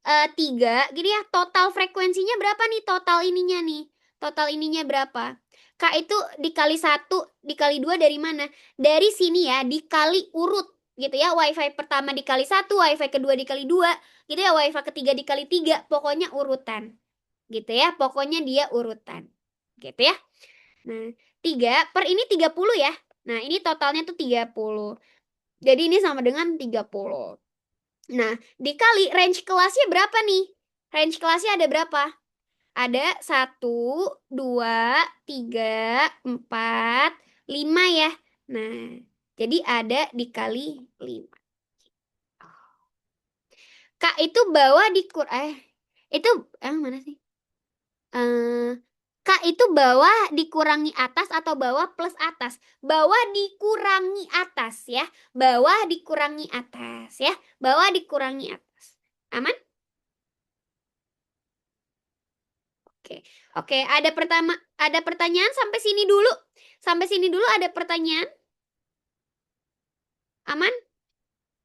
3, gini ya, total frekuensinya berapa nih? Total ininya nih. Total ininya berapa? Kak itu dikali 1, dikali 2 dari mana? Dari sini ya, dikali urut. Gitu ya, WiFi pertama dikali 1, WiFi kedua dikali 2. Gitu ya, WiFi ketiga dikali 3. Pokoknya urutan. Gitu ya, pokoknya dia urutan. Gitu ya. Nah, 3 per ini 30 ya. Nah, ini totalnya tuh 30. Jadi ini sama dengan 30. Nah, dikali range kelasnya berapa nih? Range kelasnya ada berapa? Ada 1, 2, 3, 4, 5 ya. Nah, jadi ada dikali 5. Kak itu bawah itu mana sih? Eh, Kak itu bawah dikurangi atas atau bawah plus atas? Bawah dikurangi atas ya. Bawah dikurangi atas ya. Bawah dikurangi atas. Aman? Oke. Oke, ada pertanyaan sampai sini dulu. Sampai sini dulu ada pertanyaan? Aman?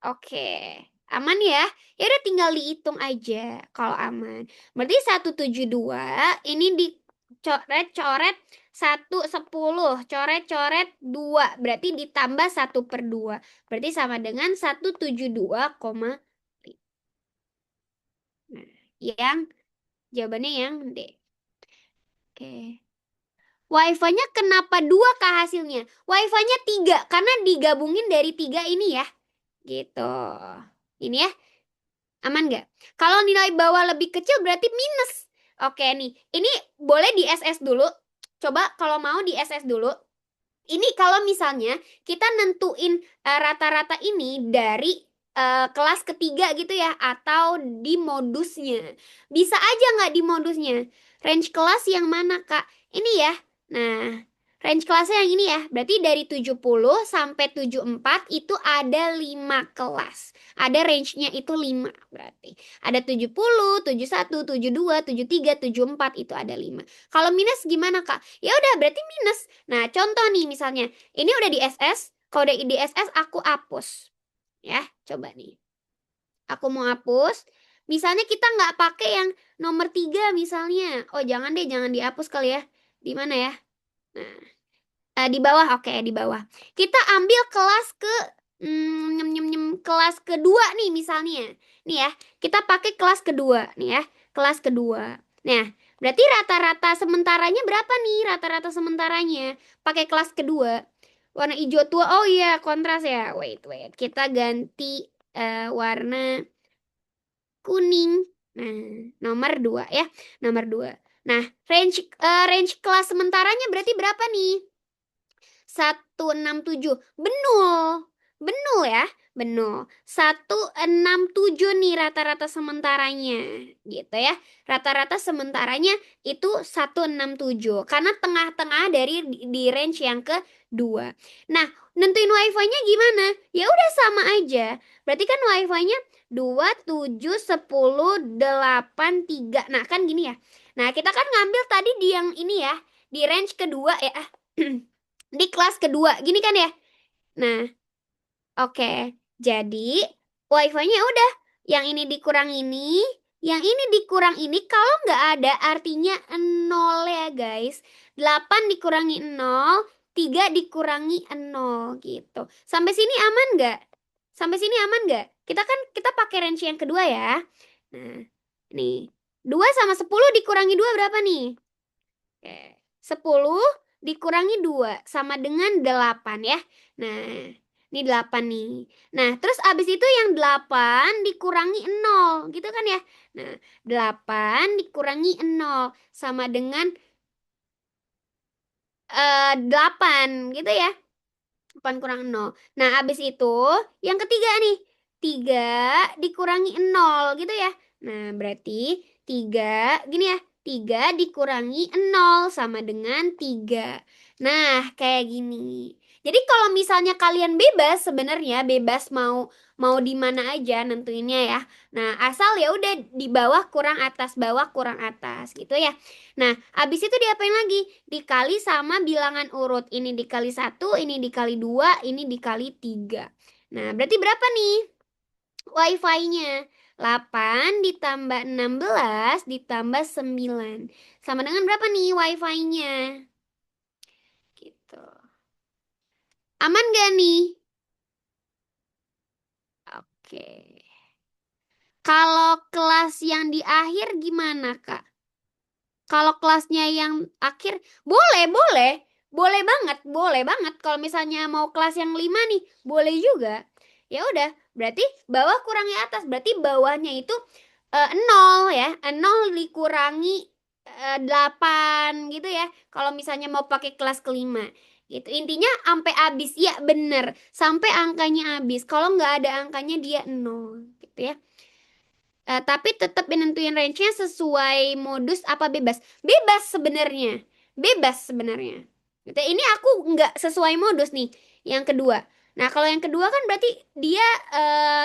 Oke. Aman ya? Ya udah tinggal dihitung aja kalau aman. Berarti 172 ini dicoret-coret 110, coret-coret 2. Berarti ditambah 1/2. Berarti sama dengan 172,5. Nah, yang jawabannya yang D. Oke. WiFi-nya kenapa 2 kak hasilnya? WiFi-nya 3 karena digabungin dari 3 ini ya. Gitu. Ini ya, aman nggak? Kalau nilai bawah lebih kecil berarti minus. Oke nih, ini boleh di SS dulu. Coba kalau mau di SS dulu. Ini kalau misalnya kita nentuin rata-rata ini dari kelas ketiga gitu ya, atau di modusnya. Bisa aja nggak di modusnya? Range kelas yang mana, Kak? Ini ya. Nah, range kelasnya yang ini ya. Berarti dari 70 sampai 74 itu ada 5 kelas. Ada range-nya itu 5 berarti. Ada 70, 71, 72, 73, 74 itu ada 5. Kalau minus gimana, Kak? Ya udah berarti minus. Nah, contoh nih misalnya, ini udah di SS, kalau udah di SS aku hapus. Ya, coba nih. Aku mau hapus. Misalnya kita nggak pakai yang nomor 3 misalnya. Oh, jangan deh, jangan dihapus kali ya. Di mana ya? Nah, di bawah, oke, di bawah. Kita ambil kelas kelas kedua nih misalnya. Nih ya, kita pakai kelas kedua nih ya, kelas kedua. Nah, Berarti rata-rata sementaranya berapa nih? Rata-rata sementaranya. Pakai kelas kedua. Warna hijau tua. Oh iya, kontras ya. Wait, wait. Kita ganti warna kuning. Nah, nomor 2 ya. Nomor 2. Nah, range kelas sementaranya berarti berapa nih? 167. Benul. Benul ya. Benul. 167 nih rata-rata sementaranya. Gitu ya. Rata-rata sementaranya itu 167. Karena tengah-tengah dari di range yang kedua. Nah, nentuin wifi-nya gimana? Ya udah sama aja. Berarti kan wifi-nya 2, 7, 10, 8, 3. Nah, kan gini ya. Nah, kita kan ngambil tadi di yang ini ya. Di range kedua ya. Di kelas kedua, gini kan ya? Nah, oke. Jadi, wifi-nya udah. Yang ini dikurang ini, yang ini dikurang ini. Kalau nggak ada, artinya 0 ya guys. 8 dikurangi 0, 3 dikurangi 0 gitu. Sampai sini aman nggak? Sampai sini aman nggak? Kita pakai range yang kedua ya. Nah, nih. 2 sama 10 dikurangi 2 berapa nih? Oke. 10 dikurangi 2 sama dengan 8 ya. Nah, ini 8 nih. Nah, terus abis itu yang 8 dikurangi 0 gitu kan ya. Nah, 8 dikurangi 0 sama dengan 8 gitu ya. 8 kurang 0. Nah, abis itu yang ketiga nih. 3 dikurangi 0 gitu ya. Nah, berarti 3 gini ya. 3 dikurangi 0 sama dengan 3. Nah, kayak gini. Jadi kalau misalnya kalian bebas sebenarnya bebas mau mau di mana aja nentuinnya ya. Nah, asal ya udah di bawah kurang atas gitu ya. Nah, abis itu diapain lagi? Dikali sama bilangan urut. Ini dikali 1, ini dikali 2, ini dikali 3. Nah, berarti berapa nih wifi-nya? 8 ditambah 16 ditambah 9. Sama dengan berapa nih wifi-nya? Gitu. Aman gak nih? Oke. Kalau kelas yang di akhir gimana, Kak? Kalau kelasnya yang akhir, boleh, boleh. Boleh banget, boleh banget. Kalau misalnya mau kelas yang 5 nih, boleh juga. Ya udah, berarti bawah kurangi atas. Berarti bawahnya itu 0 ya. 0 dikurangi 8 gitu ya. Kalau misalnya mau pakai kelas kelima. Gitu. Intinya sampai habis. Ya bener, sampai angkanya habis. Kalau nggak ada angkanya dia 0 gitu ya. Tapi tetap nentuin range-nya sesuai modus apa bebas. Bebas sebenarnya. Bebas sebenarnya. Gitu. Ini aku nggak sesuai modus nih. Yang kedua. Nah, kalau yang kedua kan berarti dia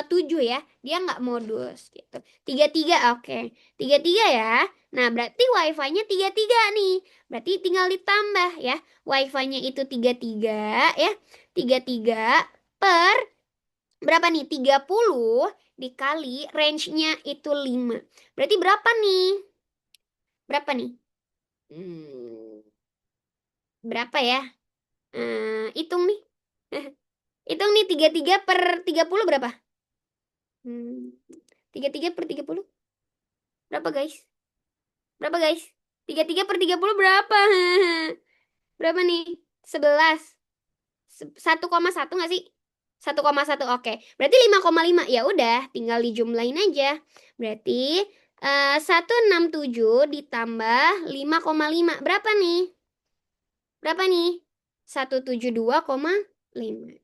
7 ya. Dia nggak modus gitu. 33 oke. 33 ya. Nah, berarti wifi-nya 33 nih. Berarti tinggal ditambah ya. Wifi-nya itu 33 ya. 33 per berapa nih? 30 dikali range-nya itu 5. Berarti berapa nih? Berapa nih? Hmm, berapa ya? Hitung nih. Hitung nih 33 per 30 berapa? Hmm, 33 per 30 berapa guys? Berapa guys? 33 per 30 berapa? Berapa nih? 11. 1,1 nggak sih? 1,1 oke. Berarti 5,5. Ya udah, tinggal dijumlahin aja. Berarti 167 ditambah 5,5. Berapa nih? Berapa nih? 172,5.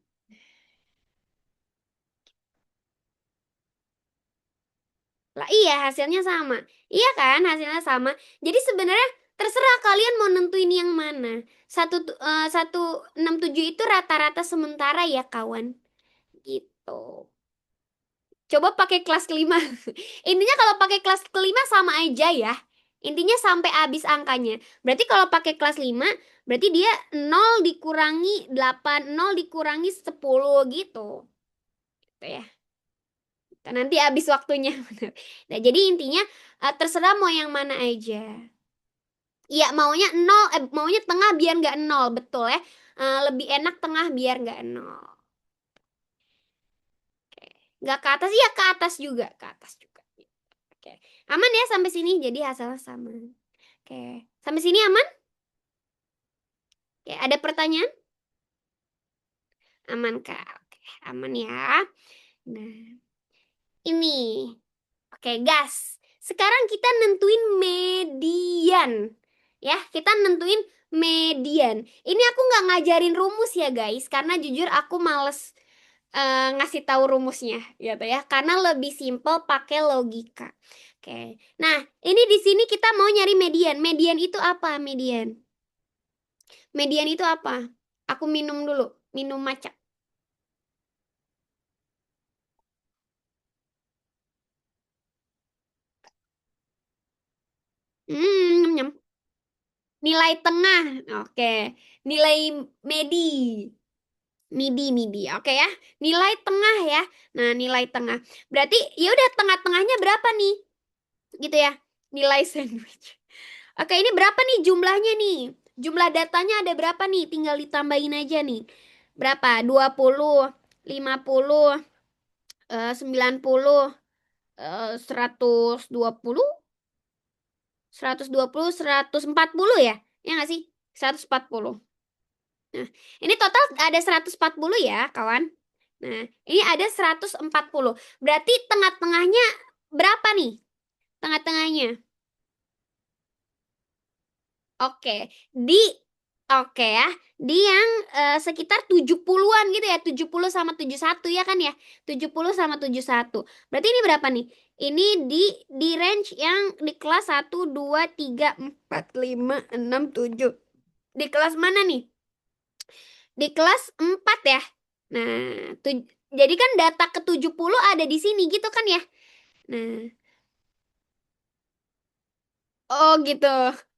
Lah iya, hasilnya sama. Iya kan, hasilnya sama. Jadi sebenarnya terserah kalian mau nentuin yang mana. 167 itu rata-rata sementara ya, kawan. Gitu. Coba pakai kelas kelima. Intinya kalau pakai kelas kelima sama aja ya. Intinya sampai habis angkanya. Berarti kalau pakai kelas 5, berarti dia 0 dikurangi 8, 0 dikurangi 10 gitu. Gitu ya. Nanti habis waktunya. Nah, jadi intinya terserah mau yang mana aja. Iya, maunya 0, maunya tengah biar nggak 0, betul ya. Lebih enak tengah biar nggak 0. Oke. Nggak ke atas, ya ke atas juga. Ke atas juga. Oke. Aman ya sampai sini, jadi hasilnya sama. Oke. Sampai sini aman? Oke, ada pertanyaan? Aman, Kak. Oke, aman ya. Nah, ini. Oke, gas. Sekarang kita nentuin median. Ya, kita nentuin median. Ini aku nggak ngajarin rumus ya, guys. Karena jujur aku males ngasih tahu rumusnya, gitu ya. Karena lebih simple pakai logika. Oke. Nah, ini di sini kita mau nyari median. Median itu apa, median? Median itu apa? Aku minum dulu. Minum matcha. Nyem, nyem. Nilai tengah. Oke. Nilai medi. Midi. Oke ya. Nilai tengah ya. Nah, nilai tengah. Berarti ya udah tengah-tengahnya berapa nih? Gitu ya. Nilai sandwich. Oke, ini berapa nih jumlahnya nih? Jumlah datanya ada berapa nih? Tinggal ditambahin aja nih. Berapa? 20, 50, 90, 120, 120, 140 ya? Ya nggak sih? 140. Nah, ini total ada 140 ya, kawan. Nah, ini ada 140. Berarti tengah-tengahnya berapa nih? Tengah-tengahnya. Oke, di oke ya. Di yang sekitar 70-an gitu ya. 70 sama 71 ya kan ya? 70 sama 71. Berarti ini berapa nih? Ini di range yang di kelas 1 2 3 4 5 6 7. Di kelas mana nih? Di kelas 4 ya. Nah, jadi kan data ke 70 ada di sini gitu kan ya? Nah, oh gitu.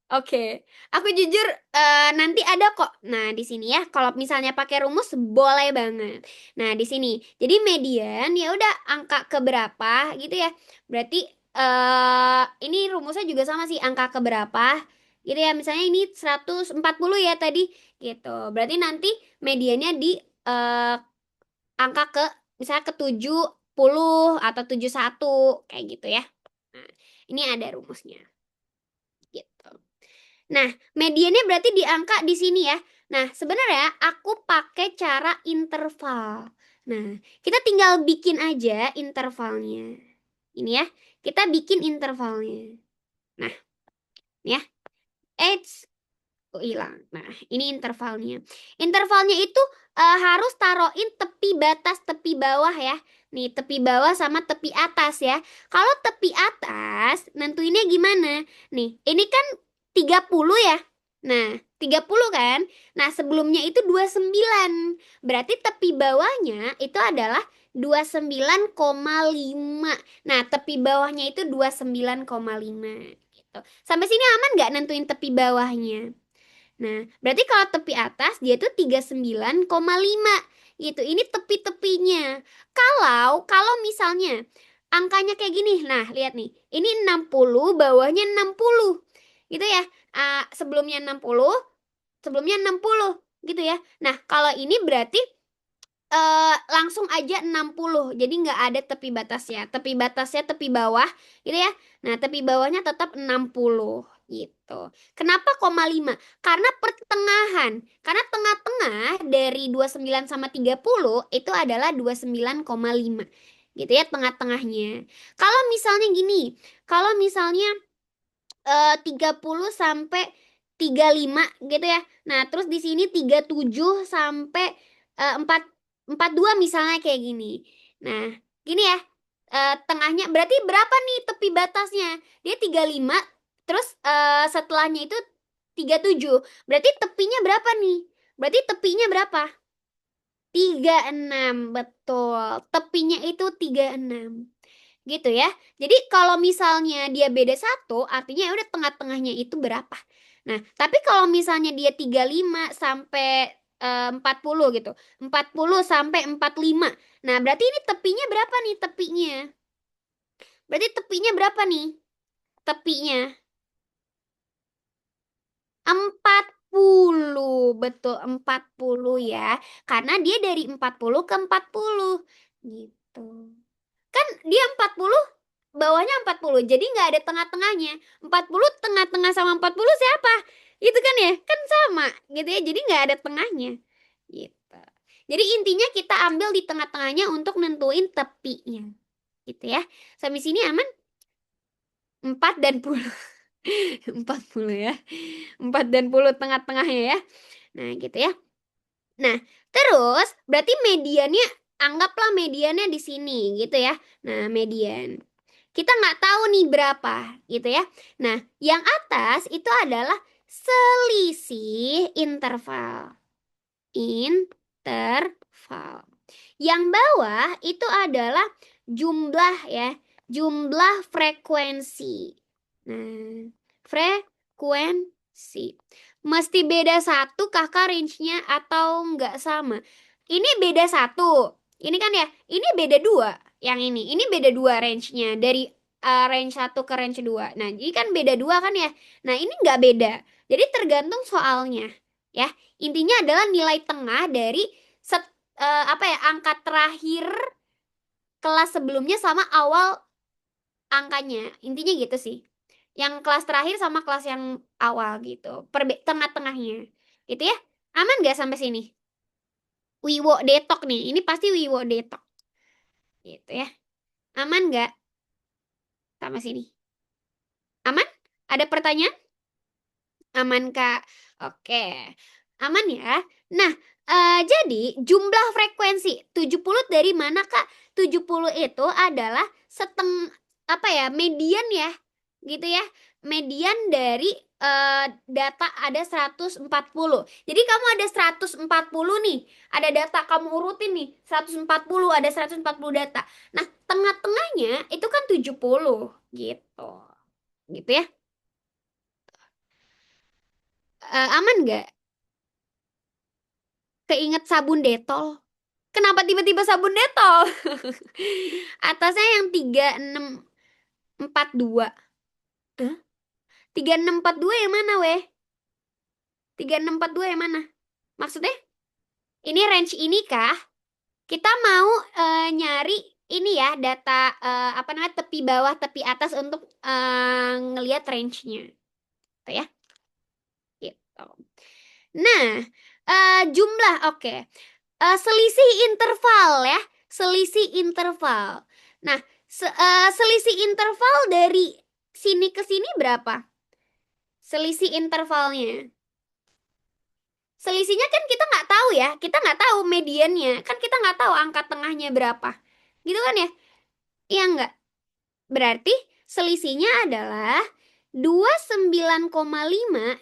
Oke. Aku jujur nanti ada kok. Nah, di sini ya kalau misalnya pakai rumus boleh banget. Nah, di sini. Jadi median ya udah angka ke berapa gitu ya. Berarti ini rumusnya juga sama sih angka ke berapa. Gitu ya. Misalnya ini 140 ya tadi gitu. Berarti nanti mediannya di eh, angka ke misalnya ke 70 atau 71 kayak gitu ya. Nah, ini ada rumusnya gitu. Nah, mediannya berarti di angka di sini ya. Nah, sebenarnya aku pakai cara interval. Nah, kita tinggal bikin aja intervalnya. Ini ya, kita bikin intervalnya. Nah, ya. Eits, oh, hilang. Nah, ini intervalnya. Intervalnya itu harus taruhin tepi batas tepi bawah ya. Nih, tepi bawah sama tepi atas ya. Kalau tepi atas, nentuinnya gimana? Nih, ini kan 30 ya. Nah, 30 kan? Nah, sebelumnya itu 29. Berarti tepi bawahnya itu adalah 29,5. Nah, tepi bawahnya itu 29,5 gitu. Sampai sini aman nggak nentuin tepi bawahnya? Nah, berarti kalau tepi atas dia tuh 39,5 gitu. Ini tepi-tepinya. Kalau misalnya angkanya kayak gini. Nah, lihat nih. Ini 60, bawahnya 60. Gitu ya. Sebelumnya 60, sebelumnya 60 gitu ya. Nah, kalau ini berarti langsung aja 60. Jadi nggak ada tepi batasnya. Tepi batasnya tepi bawah gitu ya. Nah, tepi bawahnya tetap 60 gitu. Kenapa koma 5? Karena pertengahan. Karena tengah-tengah dari 29 sama 30 itu adalah 29,5. Gitu ya tengah-tengahnya. Kalau misalnya gini, kalau misalnya 30 sampai 35 gitu ya. Nah, terus di sini 37 sampai 4 42 misalnya kayak gini. Nah, gini ya. Tengahnya berarti berapa nih tepi batasnya? Dia 35, terus setelahnya itu 37. Berarti tepinya berapa nih? Berarti tepinya berapa? 36, betul. Tepinya itu 36 gitu ya. Jadi kalau misalnya dia beda satu, artinya ya udah tengah-tengahnya itu berapa. Nah, tapi kalau misalnya dia 35 sampai 40 gitu. 40 sampai 45. Nah, berarti ini tepinya berapa nih tepinya? Berarti tepinya berapa nih? Tepinya 40. Betul, 40 ya. Karena dia dari 40 ke 40 gitu. Kan dia 40 bawahnya 40. Jadi nggak ada tengah-tengahnya. 40 tengah-tengah sama 40 siapa? Gitu kan ya? Kan sama gitu ya. Jadi nggak ada tengahnya. Gitu. Jadi intinya kita ambil di tengah-tengahnya untuk nentuin tepinya. Gitu ya. Sampai sini aman? 4 dan 10. 40 ya. 4 dan 10 tengah-tengahnya ya. Nah, gitu ya. Nah, terus berarti mediannya, anggaplah mediannya di sini gitu ya. Nah, median. Kita nggak tahu nih berapa gitu ya. Nah, yang atas itu adalah selisih interval. Interval. Yang bawah itu adalah jumlah ya, jumlah frekuensi. Nah, frekuensi. Mesti beda satu kakak range-nya atau nggak sama? Ini beda satu. Ini kan ya, ini beda dua. Yang ini beda dua range-nya. Dari range 1 ke range 2. Nah, jadi kan beda dua kan ya. Nah, ini nggak beda. Jadi tergantung soalnya. Ya, intinya adalah nilai tengah dari apa ya, angka terakhir kelas sebelumnya sama awal angkanya. Intinya gitu sih. Yang kelas terakhir sama kelas yang awal gitu. Tengah-tengahnya. Gitu ya. Aman gak sampai sini? Wiwo detok nih. Ini pasti Wiwo detok. Gitu ya. Aman gak sampai sini? Aman? Ada pertanyaan? Aman, Kak. Oke. Aman ya. Nah, jadi jumlah frekuensi 70 dari mana, Kak? 70 itu adalah apa ya? Median ya. Gitu ya. Median dari data ada 140. Jadi kamu ada 140 nih. Ada data kamu urutin nih. 140, ada 140 data. Nah, tengah-tengahnya itu kan 70 gitu. Gitu ya. Aman nggak? Keinget sabun Detol. Kenapa tiba-tiba sabun Detol? Atasnya yang 3642. Hah? 3642 yang mana, weh? 3642 yang mana? Maksudnya? Ini range ini kah? Kita mau nyari ini ya, data apa namanya, tepi bawah, tepi atas untuk ngelihat range-nya. Tuh ya. Gitu. Nah, jumlah oke. Selisih interval ya, selisih interval. Nah, selisih interval dari sini ke sini berapa? Selisih intervalnya. Selisihnya kan kita nggak tahu ya, kita nggak tahu mediannya, kan kita nggak tahu angka tengahnya berapa. Gitu kan ya? Iya nggak? Berarti selisihnya adalah 29,5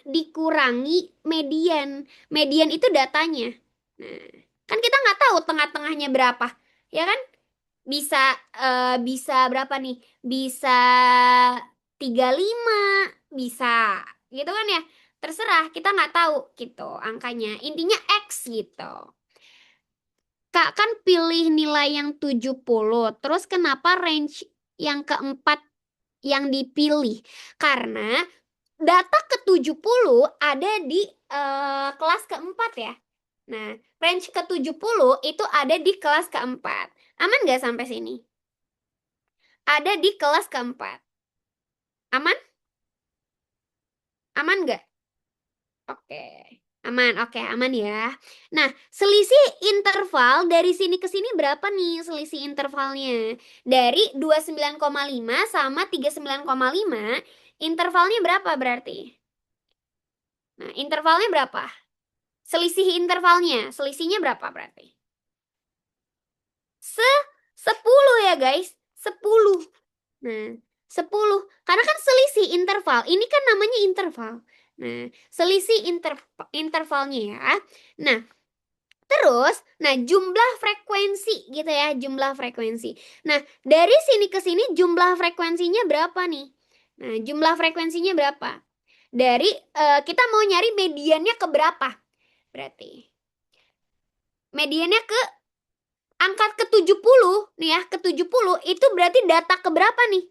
dikurangi median. Median itu datanya. Nah, kan kita nggak tahu tengah-tengahnya berapa. Ya kan? Bisa bisa berapa nih? Bisa 35, bisa. Gitu kan ya? Terserah, kita nggak tahu gitu angkanya. Intinya X gitu. Kak kan pilih nilai yang 70. Terus kenapa range yang keempat yang dipilih? Karena data ke-70 ada di kelas keempat ya. Nah, range ke-70 itu ada di kelas keempat. Aman nggak sampai sini? Ada di kelas keempat. Aman? Aman nggak? Oke. Aman, oke, aman ya. Nah, selisih interval dari sini ke sini berapa nih selisih intervalnya? Dari 29,5 sama 39,5, intervalnya berapa berarti? Nah, intervalnya berapa? Selisih intervalnya, selisihnya berapa berarti? 10 ya guys, 10. Nah, 10. Karena kan selisih interval, ini kan namanya interval. Nah, selisih intervalnya ya. Nah, terus, nah jumlah frekuensi gitu ya, jumlah frekuensi. Nah, dari sini ke sini jumlah frekuensinya berapa nih? Nah, jumlah frekuensinya berapa? Dari kita mau nyari mediannya ke berapa? Berarti mediannya ke angka ke-70 nih ya, ke-70 itu berarti data ke berapa nih?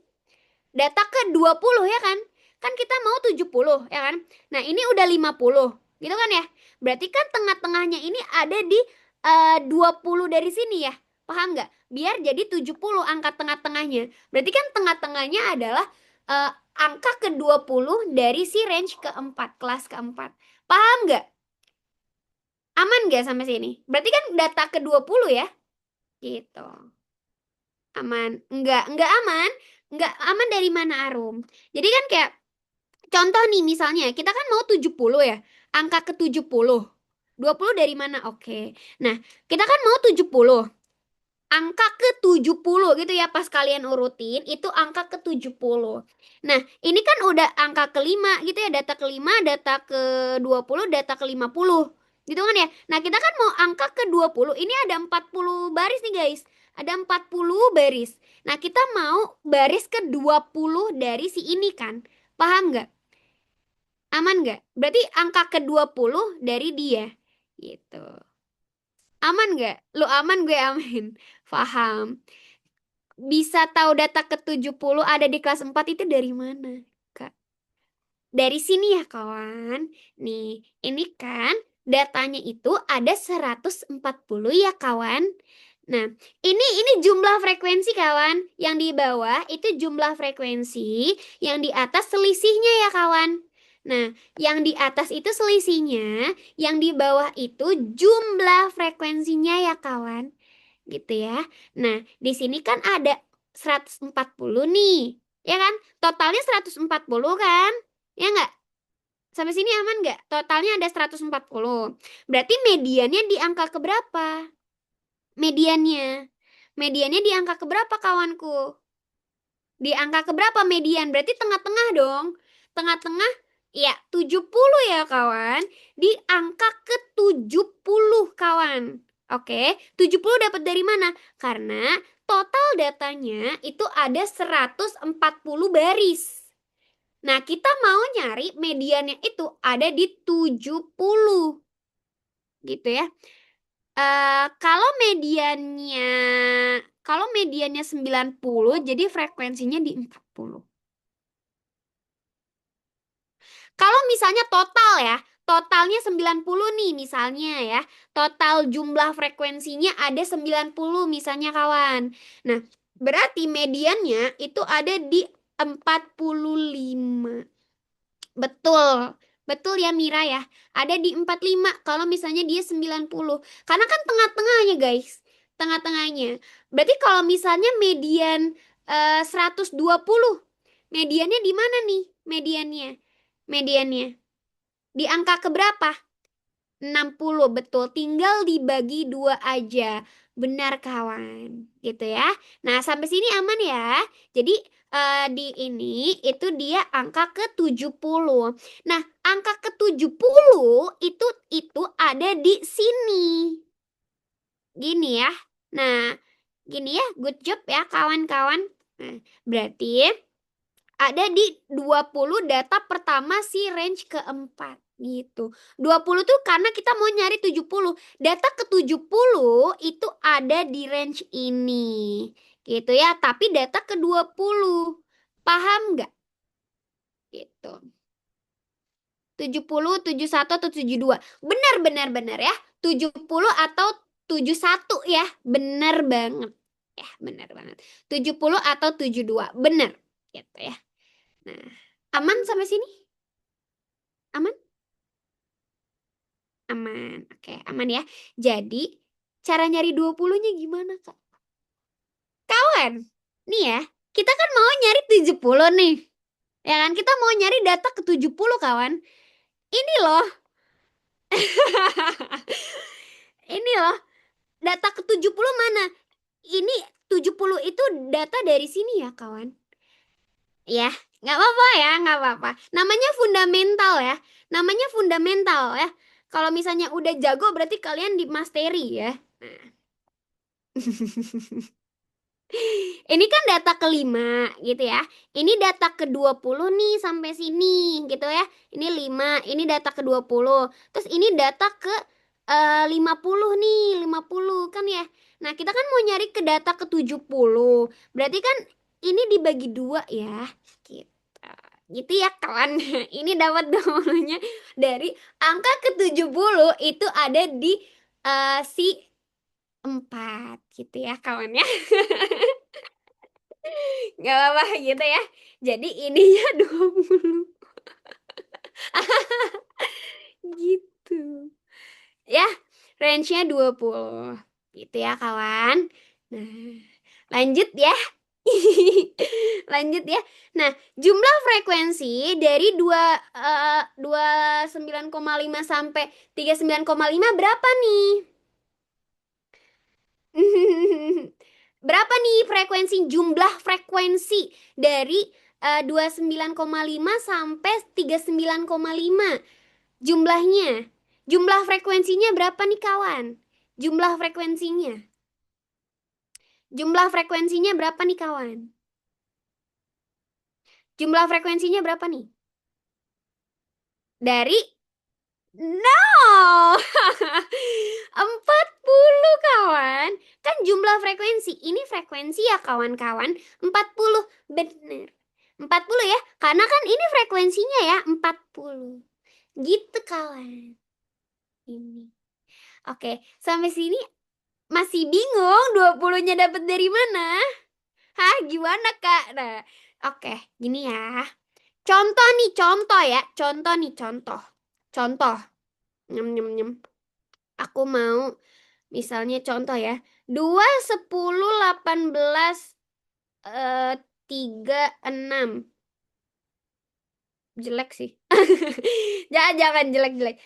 Data ke 20 ya kan? Kan kita mau 70 ya kan? Nah, ini udah 50 gitu kan ya? Berarti kan tengah-tengahnya ini ada di 20 dari sini ya. Paham nggak? Biar jadi 70 angka tengah-tengahnya. Berarti kan tengah-tengahnya adalah eh, angka ke-20 dari si range keempat, kelas keempat. Paham nggak? Aman nggak sampai sini? Berarti kan data ke-20 ya? Gitu. Aman. Nggak aman. Nggak aman dari mana, Arum? Jadi kan kayak contoh nih misalnya, kita kan mau 70 ya. Angka ke-70. 20 dari mana? Oke. Nah, kita kan mau 70. Angka ke-70 gitu ya, pas kalian urutin itu angka ke-70. Nah, ini kan udah angka kelima gitu ya, data kelima, data ke-20, data ke-50 gitu kan ya. Nah, kita kan mau angka ke-20, ini ada 40 baris nih guys. Ada 40 baris. Nah, kita mau baris ke-20 dari si ini kan. Paham nggak? Aman nggak? Berarti angka ke-20 dari dia gitu. Aman nggak? Lu aman, gue aman. Paham. Bisa tahu data ke-70 ada di kelas 4 itu dari mana, Kak? Dari sini ya, kawan. Nih, ini kan datanya itu ada 140 ya, kawan. Nah, ini jumlah frekuensi, kawan. Yang di bawah itu jumlah frekuensi, yang di atas selisihnya ya, kawan. Nah, yang di atas itu selisihnya, yang di bawah itu jumlah frekuensinya ya, kawan, gitu ya. Nah, di sini kan ada 140 nih. Ya kan? Totalnya 140 kan? Ya nggak? Sampai sini aman nggak? Totalnya ada 140. Berarti mediannya di angka keberapa? Mediannya. Mediannya di angka keberapa, kawanku? Di angka keberapa median? Berarti tengah-tengah dong. Tengah-tengah ya 70 ya, kawan. Di angka ke-70, kawan. Oke, 70 dapat dari mana? Karena total datanya itu ada 140 baris. Nah, kita mau nyari mediannya itu ada di 70. Gitu ya. Kalau mediannya 90, jadi frekuensinya di 40. Kalau misalnya total ya, totalnya 90 nih misalnya ya. Total jumlah frekuensinya ada 90 misalnya, kawan. Nah, berarti mediannya itu ada di 45. Betul. Betul ya, Mira ya. Ada di 45 kalau misalnya dia 90. Karena kan tengah-tengahnya, guys. Tengah-tengahnya. Berarti kalau misalnya median 120, mediannya di mana nih? Mediannya. Mediannya. Di angka keberapa? 60, betul. Tinggal dibagi 2 aja. Benar, kawan. Gitu ya. Nah, sampai sini aman ya. Jadi di ini itu dia angka ke-70. Nah, angka ke-70 itu ada di sini. Gini ya. Nah, gini ya. Good job ya, kawan-kawan. Nah, berarti ada di 20 data pertama si range keempat gitu. 20 tuh karena kita mau nyari 70. Data ke-70 itu ada di range ini. Gitu ya, tapi data ke-20. Paham nggak? Gitu. 70, 71 atau 72. Benar, benar, benar ya. 70 atau 71 ya. Benar banget. Ya, benar banget. 70 atau 72. Benar. Gitu ya. Nah, aman sampai sini? Aman? Aman. Oke, aman ya. Jadi, cara nyari 20-nya gimana, Kak? Kawan, nih ya, kita kan mau nyari 70 nih. Ya kan, kita mau nyari data ke 70, kawan. Ini loh. Ini loh, data ke 70 mana? Ini 70 itu data dari sini ya, kawan. Ya, nggak apa-apa ya, nggak apa-apa. Namanya fundamental ya. Namanya fundamental ya. Kalau misalnya udah jago berarti kalian di mastery ya. Nah. Ini kan data kelima gitu ya. Ini data ke-20 nih sampai sini gitu ya. Ini 5, ini data ke-20. Terus ini data ke 50 nih, 50 kan ya. Nah, kita kan mau nyari ke data ke-70. Berarti kan ini dibagi 2 ya. Gitu. Gitu ya, kawan. Ini dapat dahulunya dari angka ke-70 itu ada di si 4 gitu ya kawan ya. Nggak apa-apa gitu ya. Jadi ininya 20. Gitu. Ya, range-nya 20. Gitu ya kawan. Nah, lanjut ya. Lanjut ya. Nah, jumlah frekuensi dari 29,5 sampai 39,5 berapa nih? Berapa nih jumlah frekuensi dari 29,5 sampai 39,5 jumlahnya? Jumlah frekuensinya berapa nih kawan? Jumlah frekuensinya. Jumlah frekuensinya berapa nih kawan? Jumlah frekuensinya berapa nih? Dari no. 40 kawan. Kan jumlah frekuensi. Ini frekuensi ya kawan-kawan. 40. Bener. 40 ya. Karena kan ini frekuensinya ya 40. Gitu kawan. Ini. Oke, sampai sini masih bingung 20-nya dapat dari mana? Hah, gimana Kak? Nah, oke, gini ya. Contoh nih, contoh ya. Contoh nih, contoh. Contoh. Nyem, nyem, nyem. Aku mau misalnya contoh ya. 2, 10, 18, 3, 6. Jelek sih. Jangan jelek-jelek.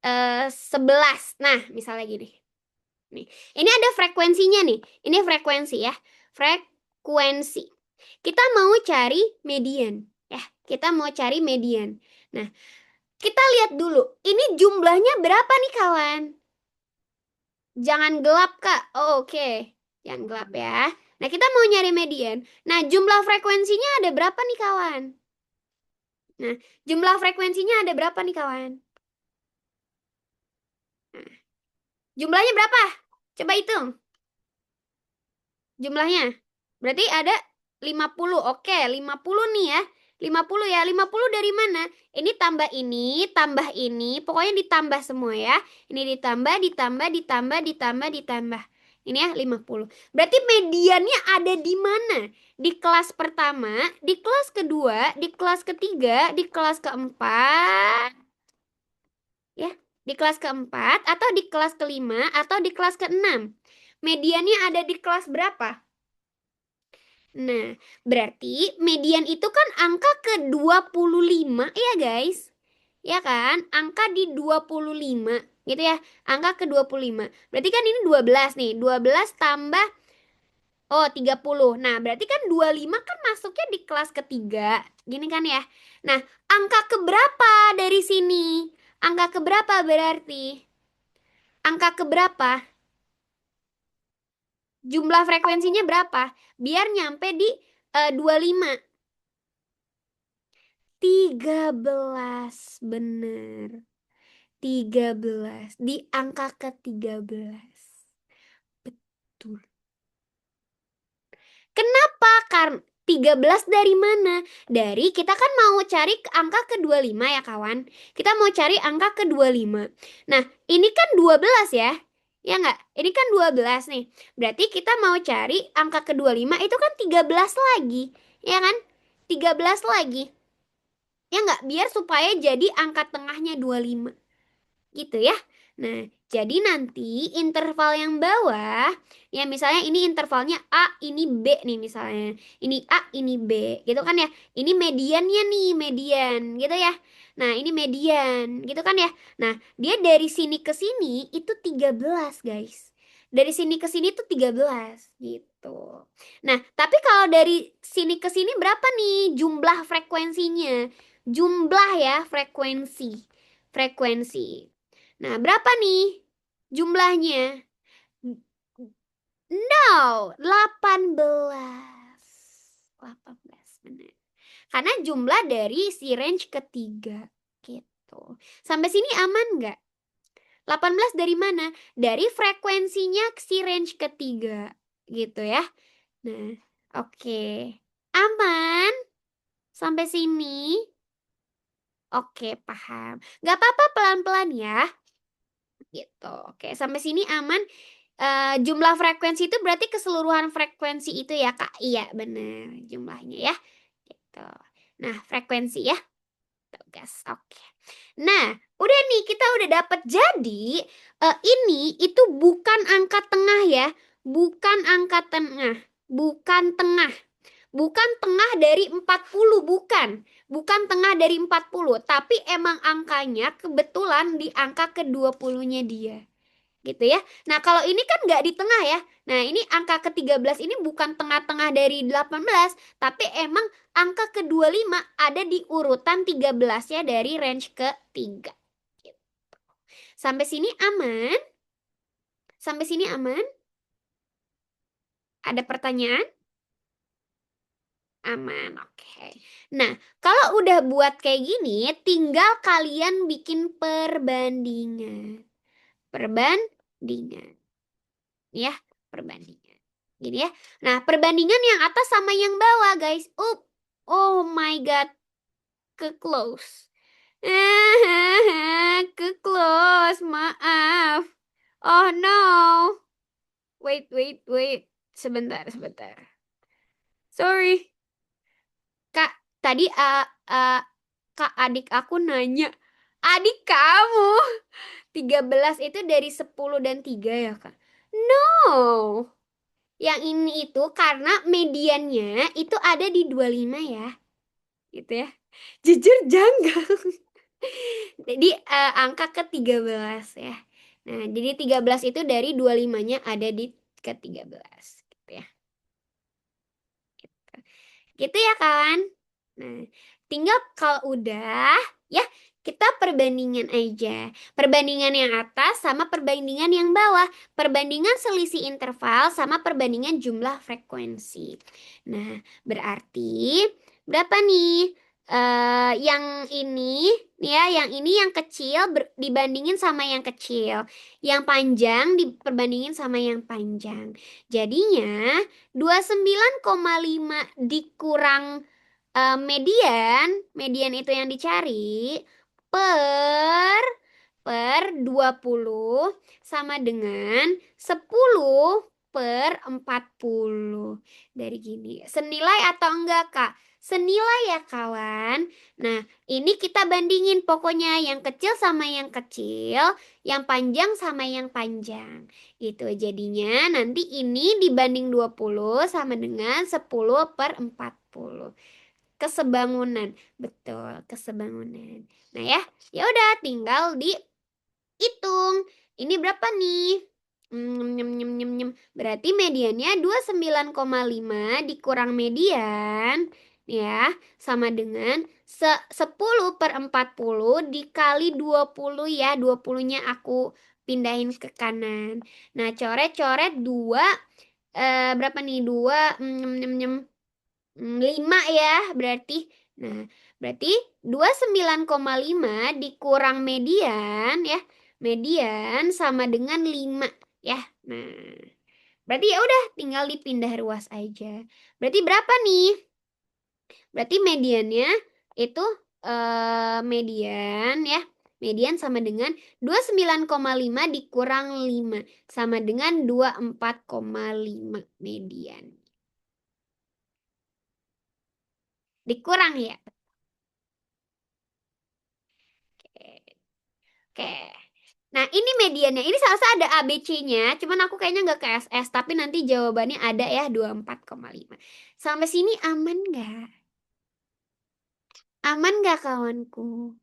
11. Nah, misalnya gini. Nih. Ini ada frekuensinya nih. Ini frekuensi ya. Frekuensi. Kita mau cari median. Ya, kita mau cari median. Nah, kita lihat dulu. Ini jumlahnya berapa nih kawan? Jangan gelap Kak. Oh, oke. Jangan gelap ya. Nah, kita mau nyari median. Nah, jumlah frekuensinya ada berapa nih kawan? Nah, jumlah frekuensinya ada berapa nih kawan? Nah, jumlahnya berapa? Coba hitung. Jumlahnya. Berarti ada 50. Oke, 50 nih ya. 50 ya. 50 dari mana? Ini tambah ini, tambah ini. Pokoknya ditambah semua ya. Ini ditambah, ditambah, ditambah, ditambah, ditambah. Ini ya 50. Berarti mediannya ada di mana? Di kelas pertama, di kelas kedua, di kelas ketiga, di kelas keempat. Ya, di kelas keempat, atau di kelas kelima, atau di kelas keenam. Mediannya ada di kelas berapa? Nah, berarti median itu kan angka ke-25 ya guys. Ya kan? Angka di 25 gitu ya. Angka ke-25. Berarti kan ini 12 nih. 12 tambah 30. Nah, berarti kan 25 kan masuknya di kelas ketiga. Gini kan ya. Nah, angka keberapa dari sini? Angka keberapa berarti? Angka keberapa? Jumlah frekuensinya berapa? Biar nyampe di 25. 13, bener. 13 di angka ke-13. Betul. Kenapa? Karena 13 dari mana? Dari kita kan mau cari angka ke-25 ya kawan. Kita mau cari angka ke-25. Nah, ini kan 12 ya. Ya nggak? Ini kan 12 nih. Berarti kita mau cari angka ke-25 itu kan 13 lagi. Ya kan? 13 lagi. Ya nggak? Biar supaya jadi angka tengahnya 25. Gitu ya. Nah, jadi nanti interval yang bawah, ya misalnya ini intervalnya A, ini B nih misalnya. Ini A, ini B, gitu kan ya. Ini mediannya nih, median, gitu ya. Nah, ini median, gitu kan ya. Nah, dia dari sini ke sini itu 13 guys. Dari sini ke sini tuh 13 gitu. Nah, tapi kalau dari sini ke sini berapa nih jumlah frekuensinya? Jumlah ya, frekuensi. Frekuensi. Nah, berapa nih jumlahnya? No, 18. 18 benar. Karena jumlah dari si range ketiga gitu. Sampai sini aman nggak? 18 dari mana? Dari frekuensinya si range ketiga gitu ya. Nah, oke. Aman sampai sini? Oke, paham. Nggak apa-apa pelan-pelan ya. Gitu. Oke, sampai sini aman. Jumlah frekuensi itu berarti keseluruhan frekuensi itu ya, Kak. Iya, benar jumlahnya ya. Gitu. Nah, frekuensi ya. Tuh, guys. Oke. Nah, udah nih kita udah dapet. Jadi, ini itu bukan angka tengah ya. Bukan angka tengah. Bukan tengah. Bukan tengah dari 40, bukan. Bukan tengah dari 40, tapi emang angkanya kebetulan di angka ke-20-nya dia. Gitu ya. Nah, kalau ini kan nggak di tengah ya. Nah, ini angka ke-13 ini bukan tengah-tengah dari 18, tapi emang angka ke-25 ada di urutan 13 ya dari range ketiga. Gitu. Sampai sini aman? Sampai sini aman? Ada pertanyaan? Aman, oke. Nah, kalau udah buat kayak gini, tinggal kalian bikin perbandingan. Perbandingan. Ya, perbandingan. Gini ya. Nah, perbandingan yang atas sama yang bawah, guys. Oh my God. Ke close. Ke close. Maaf. Oh no. Wait, wait, wait. Sebentar, sebentar. Sorry. Kak, tadi Kak adik aku nanya. Adik kamu 13 itu dari 10 dan 3 ya, Kak? No. Yang ini itu karena mediannya itu ada di 25 ya. Gitu ya. Jujur janggal. Jadi angka ke-13 ya. Nah, jadi 13 itu dari 25-nya ada di ke-13 gitu ya. Gitu. Gitu ya kawan. Nah, tinggal kalau udah ya kita perbandingan aja. Perbandingan yang atas sama perbandingan yang bawah. Perbandingan selisih interval sama perbandingan jumlah frekuensi. Nah, berarti berapa nih? Yang ini ya, yang ini yang kecil dibandingin sama yang kecil. Yang panjang diperbandingin sama yang panjang. Jadinya 29,5 dikurang median itu yang dicari per 20 sama dengan 10 per 40. Dari gini. Senilai atau enggak, Kak? Senilai ya, kawan. Nah, ini kita bandingin pokoknya yang kecil sama yang kecil, yang panjang sama yang panjang. Gitu. Jadinya nanti ini dibanding 20 sama dengan 10 per 40. Kesebangunan. Betul, kesebangunan. Nah ya, ya udah tinggal dihitung. Ini berapa nih? Berarti mediannya 29,5 dikurang median ya sama dengan 10 per 40 dikali 20 ya. 20-nya aku pindahin ke kanan. Nah, coret-coret 2 berapa nih? 2 5 ya berarti. Nah, berarti 29,5 dikurang median ya. Median sama dengan 5 ya. Nah, berarti ya udah tinggal dipindah ruas aja. Berarti berapa nih? Berarti mediannya itu median ya. Median sama dengan 29,5 dikurang 5 sama dengan 24,5 median. Dikurang ya. Oke. Oke. Nah, ini mediannya. Ini seharusnya ada ABC-nya. Cuman aku kayaknya nggak ke SS. Tapi nanti jawabannya ada ya 24,5. Sampai sini aman nggak? Aman nggak kawanku?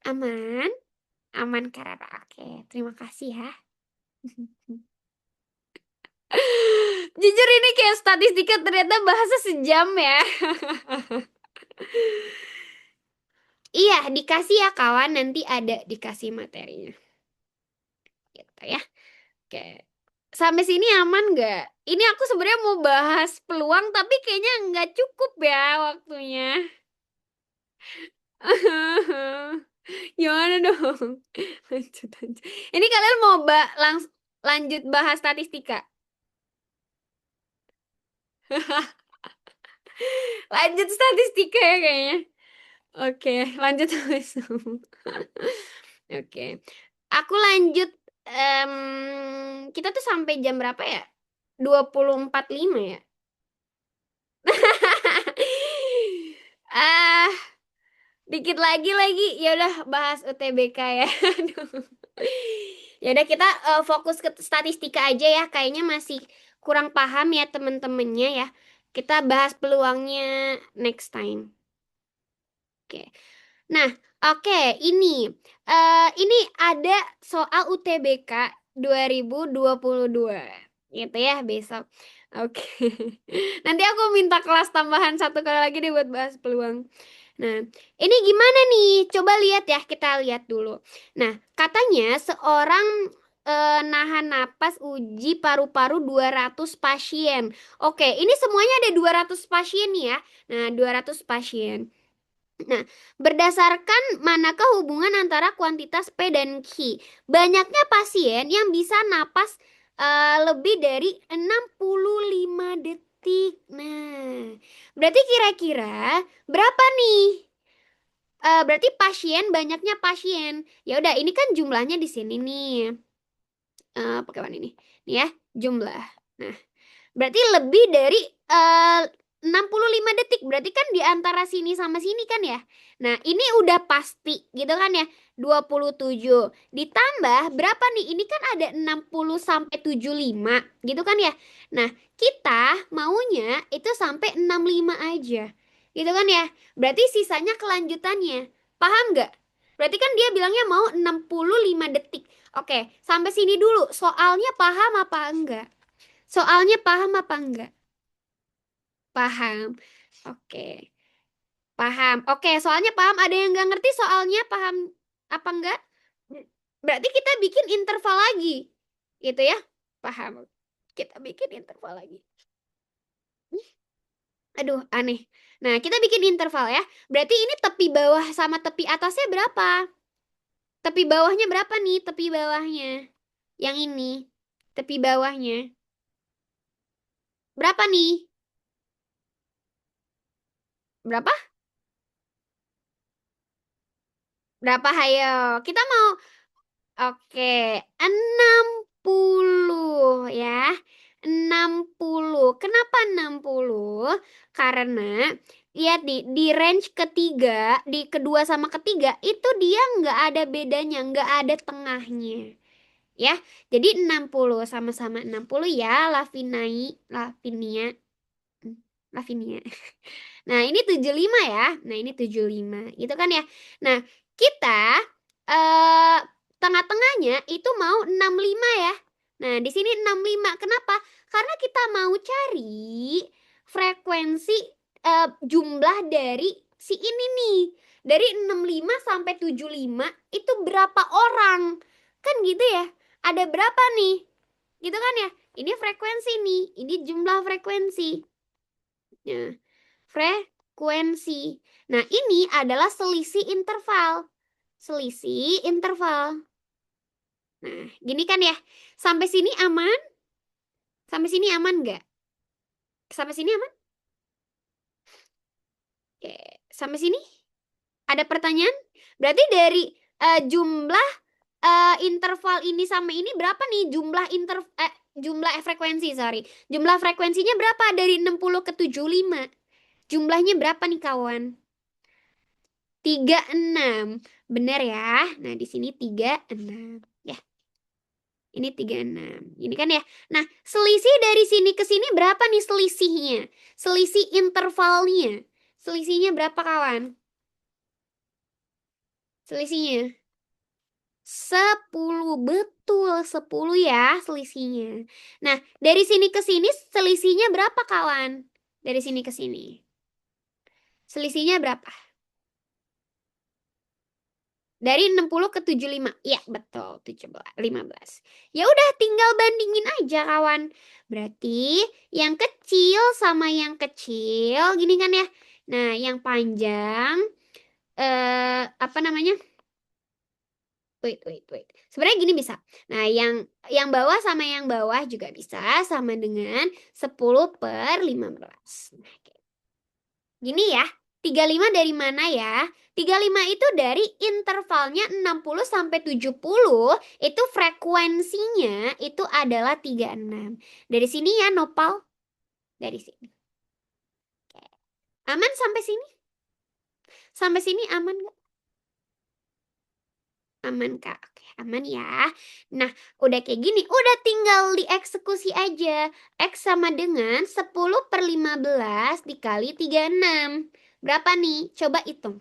Aman? Aman Karara. Oke, terima kasih ya. Jujur ini kayak statistika ternyata bahasa sejam ya. Iya, dikasih ya kawan. Nanti ada dikasih materinya. Gitu ya. Oke. Sampai sini aman nggak? Ini aku sebenarnya mau bahas peluang tapi kayaknya nggak cukup ya waktunya. Gimana dong? Lanjut, lanjut. Ini kalian mau lanjut bahas statistika? Lanjut statistika ya kayaknya. Oke, lanjut. Oke. Aku lanjut Kita tuh sampai jam berapa ya? 20.45 ya? Ah, dikit lagi. Ya udah bahas UTBK ya. Aduh. Ya udah kita fokus ke statistika aja ya. Kayaknya masih kurang paham ya temen-temennya ya. Kita bahas peluangnya next time. Oke. Nah, oke, ini ada soal UTBK 2022. Gitu ya besok. Oke. Nanti aku minta kelas tambahan satu kali lagi deh buat bahas peluang. Nah, ini gimana nih? Coba lihat ya, kita lihat dulu. Nah, katanya seorang nahan napas uji paru-paru 200 pasien. Oke, ini semuanya ada 200 pasien nih ya. Nah, 200 pasien. Nah, berdasarkan manakah hubungan antara kuantitas P dan Q? Banyaknya pasien yang bisa napas lebih dari 65 detik. Nah, berarti kira-kira berapa nih? Berarti banyaknya pasien. Ya udah, ini kan jumlahnya di sini nih. Pakai warna ini. Nih ya, jumlah. Nah, berarti lebih dari eh, 65 detik. Berarti kan di antara sini sama sini kan ya. Nah, ini udah pasti gitu kan ya. 27. Ditambah berapa nih? Ini kan ada 60 sampai 75 gitu kan ya. Nah, kita maunya itu sampai 65 aja. Gitu kan ya. Berarti sisanya kelanjutannya. Paham nggak? Berarti kan dia bilangnya mau 65 detik. Oke, sampai sini dulu. Soalnya paham apa enggak? Soalnya paham apa enggak? Paham. Oke, paham. Oke, soalnya paham. Ada yang enggak ngerti soalnya paham apa enggak? Berarti kita bikin interval lagi. Gitu ya? Paham. Kita bikin interval lagi. Aduh, aneh. Nah, kita bikin interval ya. Berarti ini tepi bawah sama tepi atasnya berapa? Tepi bawahnya berapa nih? Tepi bawahnya. Yang ini. Tepi bawahnya. Berapa nih? Berapa? Berapa hayo? Kita mau oke, 60 ya. 60. Kenapa 60? Karena lihat di range ketiga, di kedua sama ketiga itu dia nggak ada bedanya, nggak ada tengahnya. Ya, jadi 60 sama-sama 60 ya, Lavinia, Lavinia. Nah, ini 75 ya. Nah, ini 75. Gitu kan ya. Nah, kita eh tengah-tengahnya itu mau 65 ya. Nah, di sini 65. Kenapa? Karena kita mau cari frekuensi jumlah dari si ini nih. Dari 65 sampai 75 itu berapa orang? Kan gitu ya. Ada berapa nih? Gitu kan ya. Ini frekuensi nih. Ini jumlah frekuensi. Nah, frekuensi. Nah, ini adalah selisih interval. Selisih interval. Nah, gini kan ya. Sampai sini aman? Sampai sini aman nggak? Sampai sini aman? Oke. Sampai sini? Ada pertanyaan? Berarti dari jumlah interval ini sama ini berapa nih jumlah frekuensi, sorry. Jumlah frekuensinya berapa dari 60 ke 75? Jumlahnya berapa nih kawan? 36. Benar ya. Nah, di sini 36. Ya, ini 36. Ini kan ya. Nah, selisih dari sini ke sini berapa nih selisihnya? Selisih intervalnya. Selisihnya berapa kawan? Selisihnya 10. Betul, 10 ya selisihnya. Nah, dari sini ke sini selisihnya berapa kawan? Dari sini ke sini. Selisihnya berapa? Dari 60 ke 75. Iya, betul. 17, 15. Ya udah tinggal bandingin aja, kawan. Berarti yang kecil sama yang kecil gini kan ya. Nah, yang panjang apa namanya? Wait. Sebenarnya gini bisa. Nah, yang bawah sama yang bawah juga bisa sama dengan 10 per 15. Nah, kayak gini ya. 35 dari mana ya? 35 itu dari intervalnya 60 sampai 70, itu frekuensinya itu adalah 36. Dari sini ya, Nopal. Dari sini. Oke. Aman sampai sini? Sampai sini aman nggak? Aman, Kak. Oke, aman ya. Nah, udah kayak gini, udah tinggal dieksekusi aja. X sama dengan 10/15 dikali 36. Berapa nih? Coba hitung.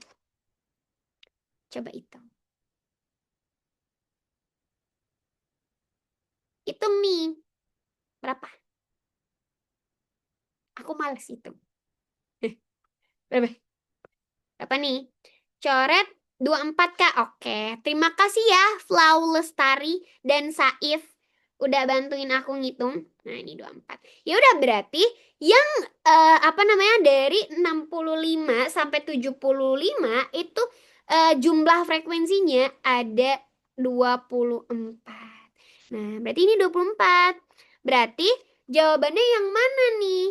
Coba hitung. Hitung nih. Berapa? Aku males hitung. Berapa? Berapa nih? Coret 24, Kak. Oke. Terima kasih ya Flau Lestari dan Saif udah bantuin aku ngitung. Nah, ini 24. Ya udah berarti yang apa namanya dari 65 sampai 75 itu jumlah frekuensinya ada 24. Nah, berarti ini 24. Berarti jawabannya yang mana nih?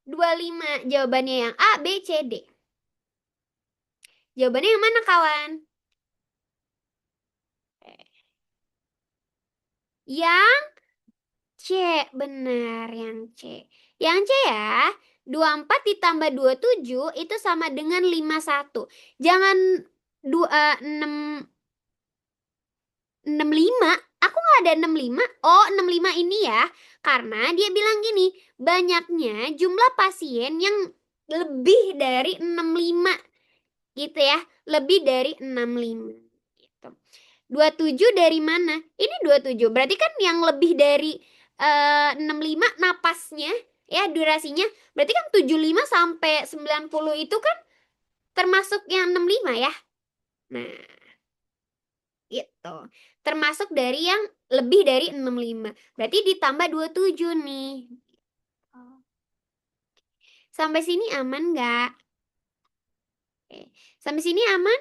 25. Jawabannya yang A, B, C, D. Jawabannya yang mana, kawan? Yang C, benar yang C. Yang C ya, 24 ditambah 27 itu sama dengan 51. Jangan 6, 65. Aku nggak ada 65. Oh, 65 ini ya. Karena dia bilang gini, banyaknya jumlah pasien yang lebih dari 65. Gitu ya, lebih dari 65. Gitu. 27 dari mana? Ini 27. Berarti kan yang lebih dari 65 napasnya ya durasinya. Berarti kan 75 sampai 90 itu kan termasuk yang 65 ya. Nah, itu. Termasuk dari yang lebih dari 65. Berarti ditambah 27 nih. Sampai sini aman nggak? Oke. Sampai sini aman?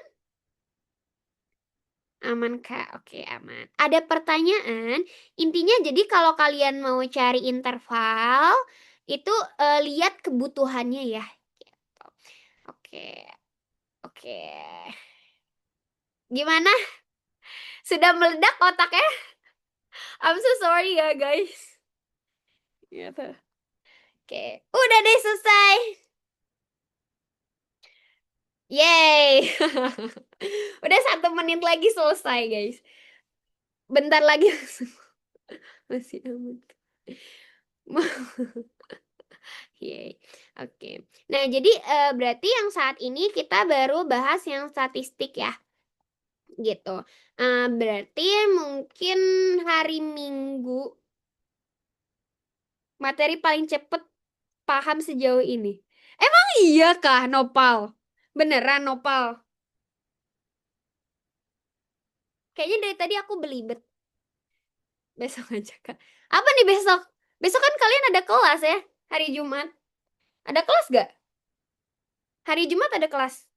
Aman, Kak. Oke, aman. Ada pertanyaan? Intinya jadi kalau kalian mau cari interval, itu lihat kebutuhannya ya. Gitu. Oke. Oke. Gimana? Sudah meledak otaknya? I'm so sorry ya, guys. Gitu. Oke. Udah deh selesai. Yay. Udah 1 menit lagi selesai, guys. Bentar lagi langsung. Masih aman. Yay. Oke. Nah, jadi berarti yang saat ini kita baru bahas yang statistik ya. Gitu. Berarti mungkin hari Minggu materi paling cepet paham sejauh ini. Emang iya kah, Nopal? Beneran, Nopal? Kayaknya dari tadi aku belibet. Besok aja, Kak. Apa nih besok? Besok kan kalian ada kelas ya, hari Jumat. Ada kelas gak? Hari Jumat ada kelas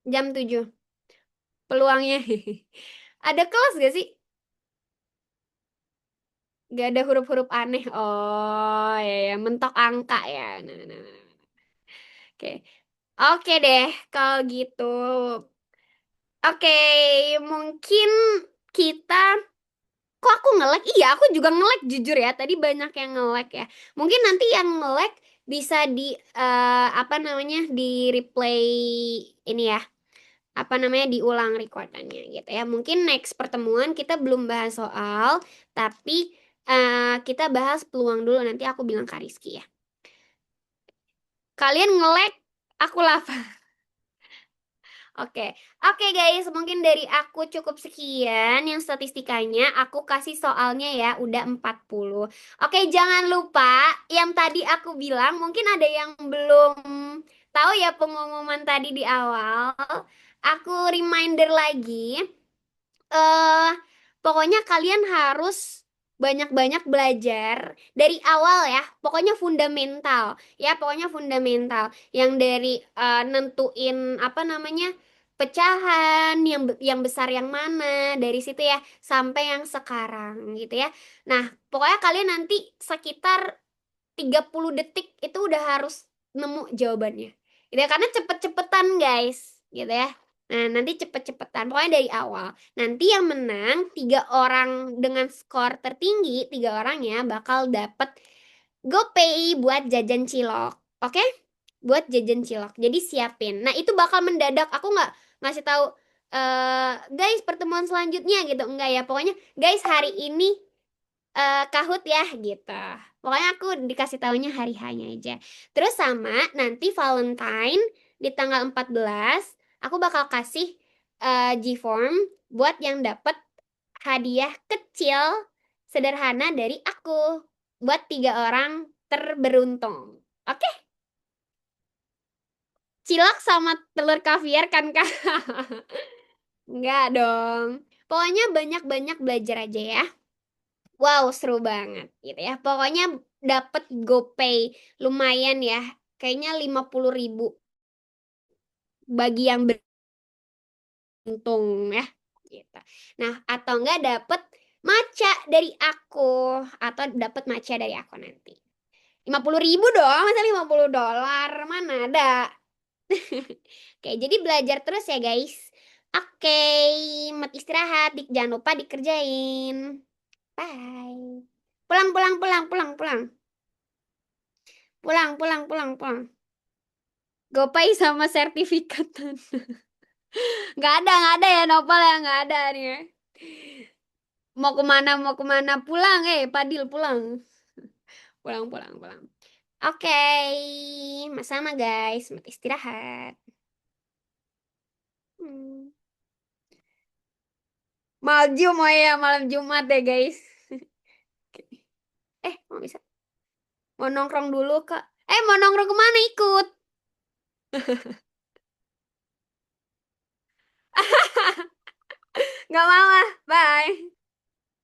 jam 7. Peluangnya. Ada kelas gak sih? Gak ada huruf-huruf aneh. Oh, ya, ya. Mentok angka ya. Nah. Oke. Oke deh, kalau gitu. Oke, mungkin kita... Kok aku nge-lag? Iya, aku juga nge-lag jujur ya. Tadi banyak yang nge-lag ya. Mungkin nanti yang nge-lag bisa di apa namanya di replay ini ya. Apa namanya diulang recordannya gitu ya. Mungkin next pertemuan kita belum bahas soal, tapi kita bahas peluang dulu. Nanti aku bilang ke Rizky ya. Kalian nge-lag, aku lapar. Oke, oke guys, mungkin dari aku cukup sekian yang statistikanya. Aku kasih soalnya ya, udah 40. Oke, jangan lupa yang tadi aku bilang, mungkin ada yang belum tahu ya pengumuman tadi di awal. Aku reminder lagi, eh pokoknya kalian harus banyak-banyak belajar dari awal ya. Pokoknya fundamental. Ya, pokoknya fundamental yang dari nentuin apa namanya? Pecahan yang besar yang mana dari situ ya sampai yang sekarang gitu ya. Nah, pokoknya kalian nanti sekitar 30 detik itu udah harus nemu jawabannya gitu ya, karena cepet-cepetan guys, gitu ya. Nah, nanti cepet-cepetan, pokoknya dari awal. Nanti yang menang, 3 orang dengan skor tertinggi, 3 orangnya bakal dapet GoPay buat jajan cilok. Oke? Buat jajan cilok. Jadi siapin. Nah, itu bakal mendadak. Aku nggak ngasih tahu guys pertemuan selanjutnya gitu. Enggak ya. Pokoknya guys hari ini Kahut ya gitu. Pokoknya aku dikasih taunya hari hanya aja. Terus sama nanti Valentine di tanggal 14 aku bakal kasih G-form buat yang dapat hadiah kecil sederhana dari aku buat 3 orang terberuntung. Oke, cilok sama telur kaviar kan Kak? Enggak dong. Pokoknya banyak-banyak belajar aja ya. Wow, seru banget gitu ya. Pokoknya dapet GoPay lumayan ya. Kayaknya 50.000 bagi yang beruntung ya. Gitu. Nah, atau enggak dapet matcha dari aku. Atau dapet matcha dari aku nanti. 50.000 dong, masa $50? Mana ada. Oke, jadi belajar terus ya guys. Oke, mat istirahat. Jangan lupa dikerjain. Bye. Pulang, pulang, pulang, pulang, pulang. Pulang, pulang, pulang, pulang. GoPay sama sertifikat. Nggak ada ya Nopal ya, nggak ada nih ya. Mau kemana, pulang, Padil, pulang. Pulang, pulang, pulang. Oke, sama guys, selamat istirahat. Hmm. Maju mau ya, malam Jumat deh guys. Mau bisa. Mau nongkrong dulu, Kak. Mau nongkrong kemana ikut? Nggak mau ah, bye.